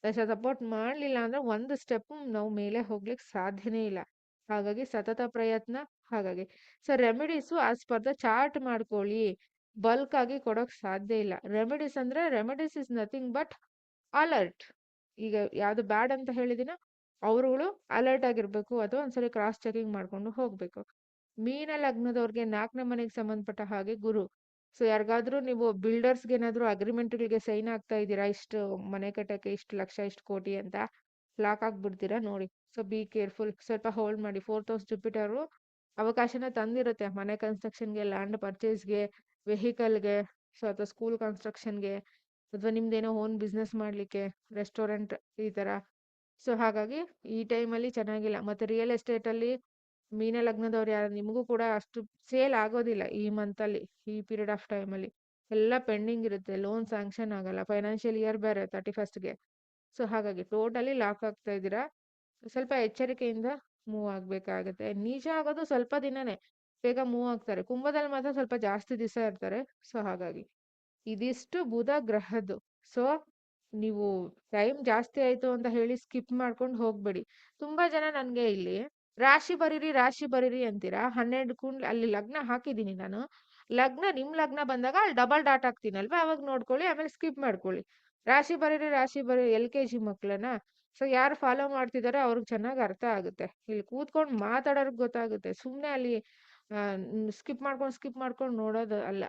ದಶ ಸಪೋರ್ಟ್ ಮಾಡ್ಲಿಲ್ಲ ಅಂದ್ರೆ ಒಂದು ಸ್ಟೆಪ್ ನಾವು ಮೇಲೆ ಹೋಗ್ಲಿಕ್ಕೆ ಸಾಧ್ಯನೇ ಇಲ್ಲ. ಹಾಗಾಗಿ ಸತತ ಪ್ರಯತ್ನ. ಹಾಗಾಗಿ ಸೊ ರೆಮಿಡೀಸು ಆ ಸ್ಪರ್ಧೆ ಚಾರ್ಟ್ ಮಾಡ್ಕೊಳ್ಳಿ. ಬಲ್ಕ್ ಆಗಿ ಕೊಡೋಕ್ ಸಾಧ್ಯ ಇಲ್ಲ. ರೆಮಿಡೀಸ್ ಅಂದ್ರೆ remedies is nothing but alert. ಈಗ ಯಾವ್ದು ಬ್ಯಾಡ್ ಅಂತ ಹೇಳಿದಿನ ಅವರುಗಳು ಅಲರ್ಟ್ ಆಗಿರ್ಬೇಕು, ಅಥವಾ ಒಂದ್ಸರಿ ಕ್ರಾಸ್ ಚೆಕಿಂಗ್ ಮಾಡ್ಕೊಂಡು ಹೋಗ್ಬೇಕು. ಮೀನ ಲಗ್ನದವ್ರಿಗೆ 4ನೇ ಮನೆಗೆ ಸಂಬಂಧಪಟ್ಟ ಹಾಗೆ ಗುರು. ಸೊ ಯಾರಿಗಾದ್ರೂ ನೀವು ಬಿಲ್ಡರ್ಸ್ಗೆ ಏನಾದ್ರು ಅಗ್ರಿಮೆಂಟ್ಗಳಿಗೆ ಸೈನ್ ಆಗ್ತಾ ಇದ್ದೀರಾ, ಇಷ್ಟು ಮನೆ ಕಟ್ಟಕ್ಕೆ ಇಷ್ಟು ಲಕ್ಷ ಇಷ್ಟು ಕೋಟಿ ಅಂತ, ಲಾಕ್ ಆಗ್ಬಿಡ್ತೀರಾ ನೋಡಿ. ಸೊ ಬಿ ಕೇರ್ಫುಲ್, ಸ್ವಲ್ಪ ಹೋಲ್ಡ್ ಮಾಡಿ. 4th ಹೌಸ್ ಜುಪಿಟರು ಅವಕಾಶನ ತಂದಿರುತ್ತೆ ಮನೆ ಕನ್ಸ್ಟ್ರಕ್ಷನ್ಗೆ, ಲ್ಯಾಂಡ್ ಪರ್ಚೇಸ್ಗೆ, ವೆಹಿಕಲ್ಗೆ, ಸೊ ಅಥವಾ ಸ್ಕೂಲ್ ಕನ್ಸ್ಟ್ರಕ್ಷನ್ಗೆ, ಅಥವಾ ನಿಮ್ದೇನೋ ಓನ್ ಬಿಸ್ನೆಸ್ ಮಾಡ್ಲಿಕ್ಕೆ, ರೆಸ್ಟೋರೆಂಟ್ ಈ ತರ. ಸೊ ಹಾಗಾಗಿ ಈ ಟೈಮಲ್ಲಿ ಚೆನ್ನಾಗಿಲ್ಲ. ಮತ್ತೆ ರಿಯಲ್ ಎಸ್ಟೇಟ್ ಅಲ್ಲಿ ಮೀನ ಲಗ್ನದವ್ರು ಯಾರು, ನಿಮಗೂ ಕೂಡ ಅಷ್ಟು ಸೇಲ್ ಆಗೋದಿಲ್ಲ ಈ ಮಂತ್ ಅಲ್ಲಿ, ಈ ಪೀರಿಯಡ್ ಆಫ್ ಟೈಮ್ ಅಲ್ಲಿ ಎಲ್ಲ ಪೆಂಡಿಂಗ್ ಇರುತ್ತೆ. ಲೋನ್ ಸ್ಯಾಂಕ್ಷನ್ ಆಗಲ್ಲ, ಫೈನಾನ್ಷಿಯಲ್ ಇಯರ್ ಬೇರೆ 31st. ಸೊ ಹಾಗಾಗಿ ಟೋಟಲಿ ಲಾಕ್ ಆಗ್ತಾ ಇದ್ದೀರಾ. ಸ್ವಲ್ಪ ಎಚ್ಚರಿಕೆಯಿಂದ ಮೂವ್ ಆಗ್ಬೇಕಾಗತ್ತೆ. ನಿಜ ಆಗೋದು ಸ್ವಲ್ಪ ದಿನನೇ, ಬೇಗ ಮೂವ್ ಆಗ್ತಾರೆ. ಕುಂಭದಲ್ಲಿ ಮಾತ್ರ ಸ್ವಲ್ಪ ಜಾಸ್ತಿ ದಿವಸ ಇರ್ತಾರೆ. ಸೊ ಹಾಗಾಗಿ ಇದಿಷ್ಟು ಬುಧ ಗ್ರಹದ್ದು. ಸೊ ನೀವು ಟೈಮ್ ಜಾಸ್ತಿ ಆಯ್ತು ಅಂತ ಹೇಳಿ ಸ್ಕಿಪ್ ಮಾಡ್ಕೊಂಡು ಹೋಗ್ಬೇಡಿ. ತುಂಬಾ ಜನ ನನ್ಗೆ ಇಲ್ಲಿ ರಾಶಿ ಬರೀರಿ ರಾಶಿ ಬರೀರಿ ಅಂತೀರಾ. 12 ಕುಂಡ್ಲಿ ಅಲ್ಲಿ ಲಗ್ನ ಹಾಕಿದೀನಿ ನಾನು. ಲಗ್ನ ನಿಮ್ ಲಗ್ನ ಬಂದಾಗ ಅಲ್ಲಿ ಡಬಲ್ ಡಾಟ್ ಹಾಕ್ತೀನಲ್ವಾ, ಅವಾಗ ನೋಡ್ಕೊಳ್ಳಿ, ಆಮೇಲೆ ಸ್ಕಿಪ್ ಮಾಡ್ಕೊಳ್ಳಿ. ರಾಶಿ ಬರೀರಿ ರಾಶಿ ಬರೀರಿ LKG ಮಕ್ಳನ್ನ. ಸೊ ಯಾರು ಫಾಲೋ ಮಾಡ್ತಿದಾರೋ ಅವ್ರಿಗೆ ಚೆನ್ನಾಗಿ ಅರ್ಥ ಆಗುತ್ತೆ. ಇಲ್ಲಿ ಕೂತ್ಕೊಂಡು ಮಾತಾಡೋರ್ಗ್ ಗೊತ್ತಾಗುತ್ತೆ. ಸುಮ್ನೆ ಅಲ್ಲಿ ಸ್ಕಿಪ್ ಮಾಡ್ಕೊಂಡು ನೋಡೋದು ಅಲ್ಲ.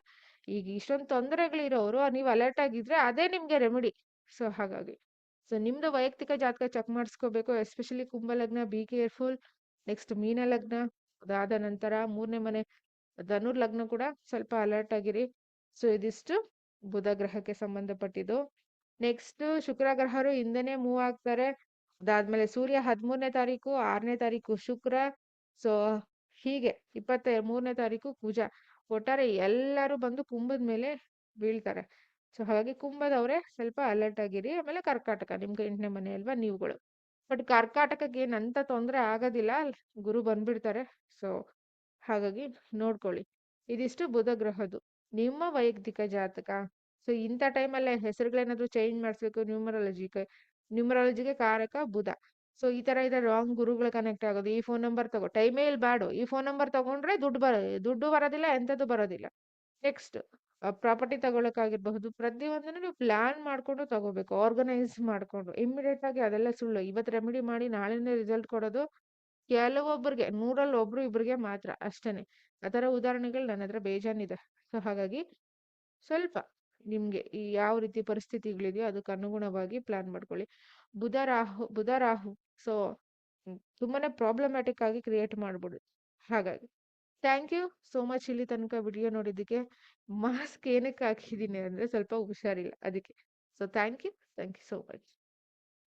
ಈಗ ಇಷ್ಟೊಂದು ತೊಂದರೆಗಳಿರೋರು ನೀವು ಅಲರ್ಟ್ ಆಗಿದ್ರೆ ಅದೇ ನಿಮ್ಗೆ ರೆಮಿಡಿ. ಸೊ ಹಾಗಾಗಿ ಸೊ ನಿಮ್ದು ವೈಯಕ್ತಿಕ ಜಾತಕ ಚೆಕ್ ಮಾಡಿಸ್ಕೋಬೇಕು. ಎಸ್ಪೆಷಲಿ ಕುಂಭ ಲಗ್ನ ಬಿ ಕೇರ್ಫುಲ್. ನೆಕ್ಸ್ಟ್ ಮೀನ ಲಗ್ನ, ಅದಾದ ನಂತರ 3ನೇ ಮನೆ ಧನುರ್ ಲಗ್ನ ಕೂಡ ಸ್ವಲ್ಪ ಅಲರ್ಟ್ ಆಗಿರಿ. ಸೊ ಇದಿಷ್ಟು ಬುಧ ಗ್ರಹಕ್ಕೆ ಸಂಬಂಧಪಟ್ಟಿದ್ದು. ನೆಕ್ಸ್ಟ್ ಶುಕ್ರ ಗ್ರಹರು ಹಿಂದೆನೆ ಮೂವ್ ಆಗ್ತಾರೆ. ಅದಾದ್ಮೇಲೆ ಸೂರ್ಯ 13ನೇ ತಾರೀಕು, 6ನೇ ತಾರೀಕು ಶುಕ್ರ. ಸೊ ಹೀಗೆ 23ನೇ ತಾರೀಕು ಕುಜ. ಒಟ್ಟಾರೆ ಎಲ್ಲರೂ ಬಂದು ಕುಂಭದ ಮೇಲೆ ಬೀಳ್ತಾರೆ. ಸೊ ಹಾಗಾಗಿ ಕುಂಭದವ್ರೆ ಸ್ವಲ್ಪ ಅಲರ್ಟ್ ಆಗಿರಿ. ಆಮೇಲೆ ಕರ್ಕಾಟಕ ನಿಮ್ಗೆ 8ನೇ ಮನೆ ಅಲ್ವಾ ನೀವುಗಳು. ಬಟ್ ಕರ್ಕಾಟಕಕ್ಕೆ ಏನಂತ ತೊಂದರೆ ಆಗೋದಿಲ್ಲ, ಗುರು ಬಂದ್ಬಿಡ್ತಾರೆ. ಸೊ ಹಾಗಾಗಿ ನೋಡ್ಕೊಳ್ಳಿ. ಇದಿಷ್ಟು ಬುಧ ಗ್ರಹದ್ದು. ನಿಮ್ಮ ವೈಯಕ್ತಿಕ ಜಾತಕ. ಸೊ ಇಂಥ ಟೈಮಲ್ಲೇ ಹೆಸರುಗಳೇನಾದ್ರೂ ಚೇಂಜ್ ಮಾಡಿಸ್ಬೇಕು ನ್ಯೂಮರಾಲಜಿಗೆ ಕಾರಕ ಬುಧ. ಸೊ ಈ ತರ ಇದೆ, ರಾಂಗ್ ಗುರುಗಳು ಕನೆಕ್ಟ್ ಆಗೋದು. ಈ ಫೋನ್ ನಂಬರ್ ತಗೋ, ಟೈಮೇ ಇಲ್ಲ ಬ್ಯಾಡು, ಈ ಫೋನ್ ನಂಬರ್ ತಗೊಂಡ್ರೆ ದುಡ್ಡು ಬರೋದಿಲ್ಲ, ಎಂಥದ್ದು ಬರೋದಿಲ್ಲ. ನೆಕ್ಸ್ಟ್ ಪ್ರಾಪರ್ಟಿ ತಗೊಳಕ್ಕಾಗಿರ್ಬಹುದು. ಪ್ರತಿಯೊಂದನ್ನು ನೀವು ಪ್ಲಾನ್ ಮಾಡ್ಕೊಂಡು ತಗೋಬೇಕು, ಆರ್ಗನೈಸ್ ಮಾಡ್ಕೊಂಡು. ಇಮಿಡಿಯೇಟ್ ಆಗಿ ಅದೆಲ್ಲ ಸುಳ್ಳು. ಇವತ್ತು ರೆಮಿಡಿ ಮಾಡಿ ನಾಳೆನೇ ರಿಸಲ್ಟ್ ಕೊಡೋದು ಕೆಲವೊಬ್ಬರಿಗೆ, 100ರಲ್ಲಿ ಒಬ್ರು ಇಬ್ರಿಗೆ ಮಾತ್ರ ಅಷ್ಟೇನೆ. ಆ ಥರ ಉದಾಹರಣೆಗಳು ನನ್ನ ಹತ್ರ ಬೇಜಾನಿದೆ. ಸೊ ಹಾಗಾಗಿ ಸ್ವಲ್ಪ ನಿಮ್ಗೆ ಈ ಯಾವ ರೀತಿ ಪರಿಸ್ಥಿತಿಗಳಿದೆಯೋ ಅದಕ್ಕೆ ಅನುಗುಣವಾಗಿ ಪ್ಲಾನ್ ಮಾಡ್ಕೊಳ್ಳಿ. ಬುಧ ರಾಹು ಸೊ ತುಂಬಾನೇ ಪ್ರಾಬ್ಲಮ್ಯಾಟಿಕ್ ಆಗಿ ಕ್ರಿಯೇಟ್ ಮಾಡ್ಬಿಡು. ಹಾಗಾಗಿ ಥ್ಯಾಂಕ್ ಯು ಸೋ ಮಚ್ ಇಲ್ಲಿ ತನಕ ವಿಡಿಯೋ ನೋಡಿದ್ದಕ್ಕೆ. ಮಾಸ್ಕ್ ಏನಕ್ಕೆ ಹಾಕಿದ್ದೀನಿ ಅಂದ್ರೆ ಸ್ವಲ್ಪ ಹುಷಾರಿಲ್ಲ ಅದಕ್ಕೆ. So thank you so much.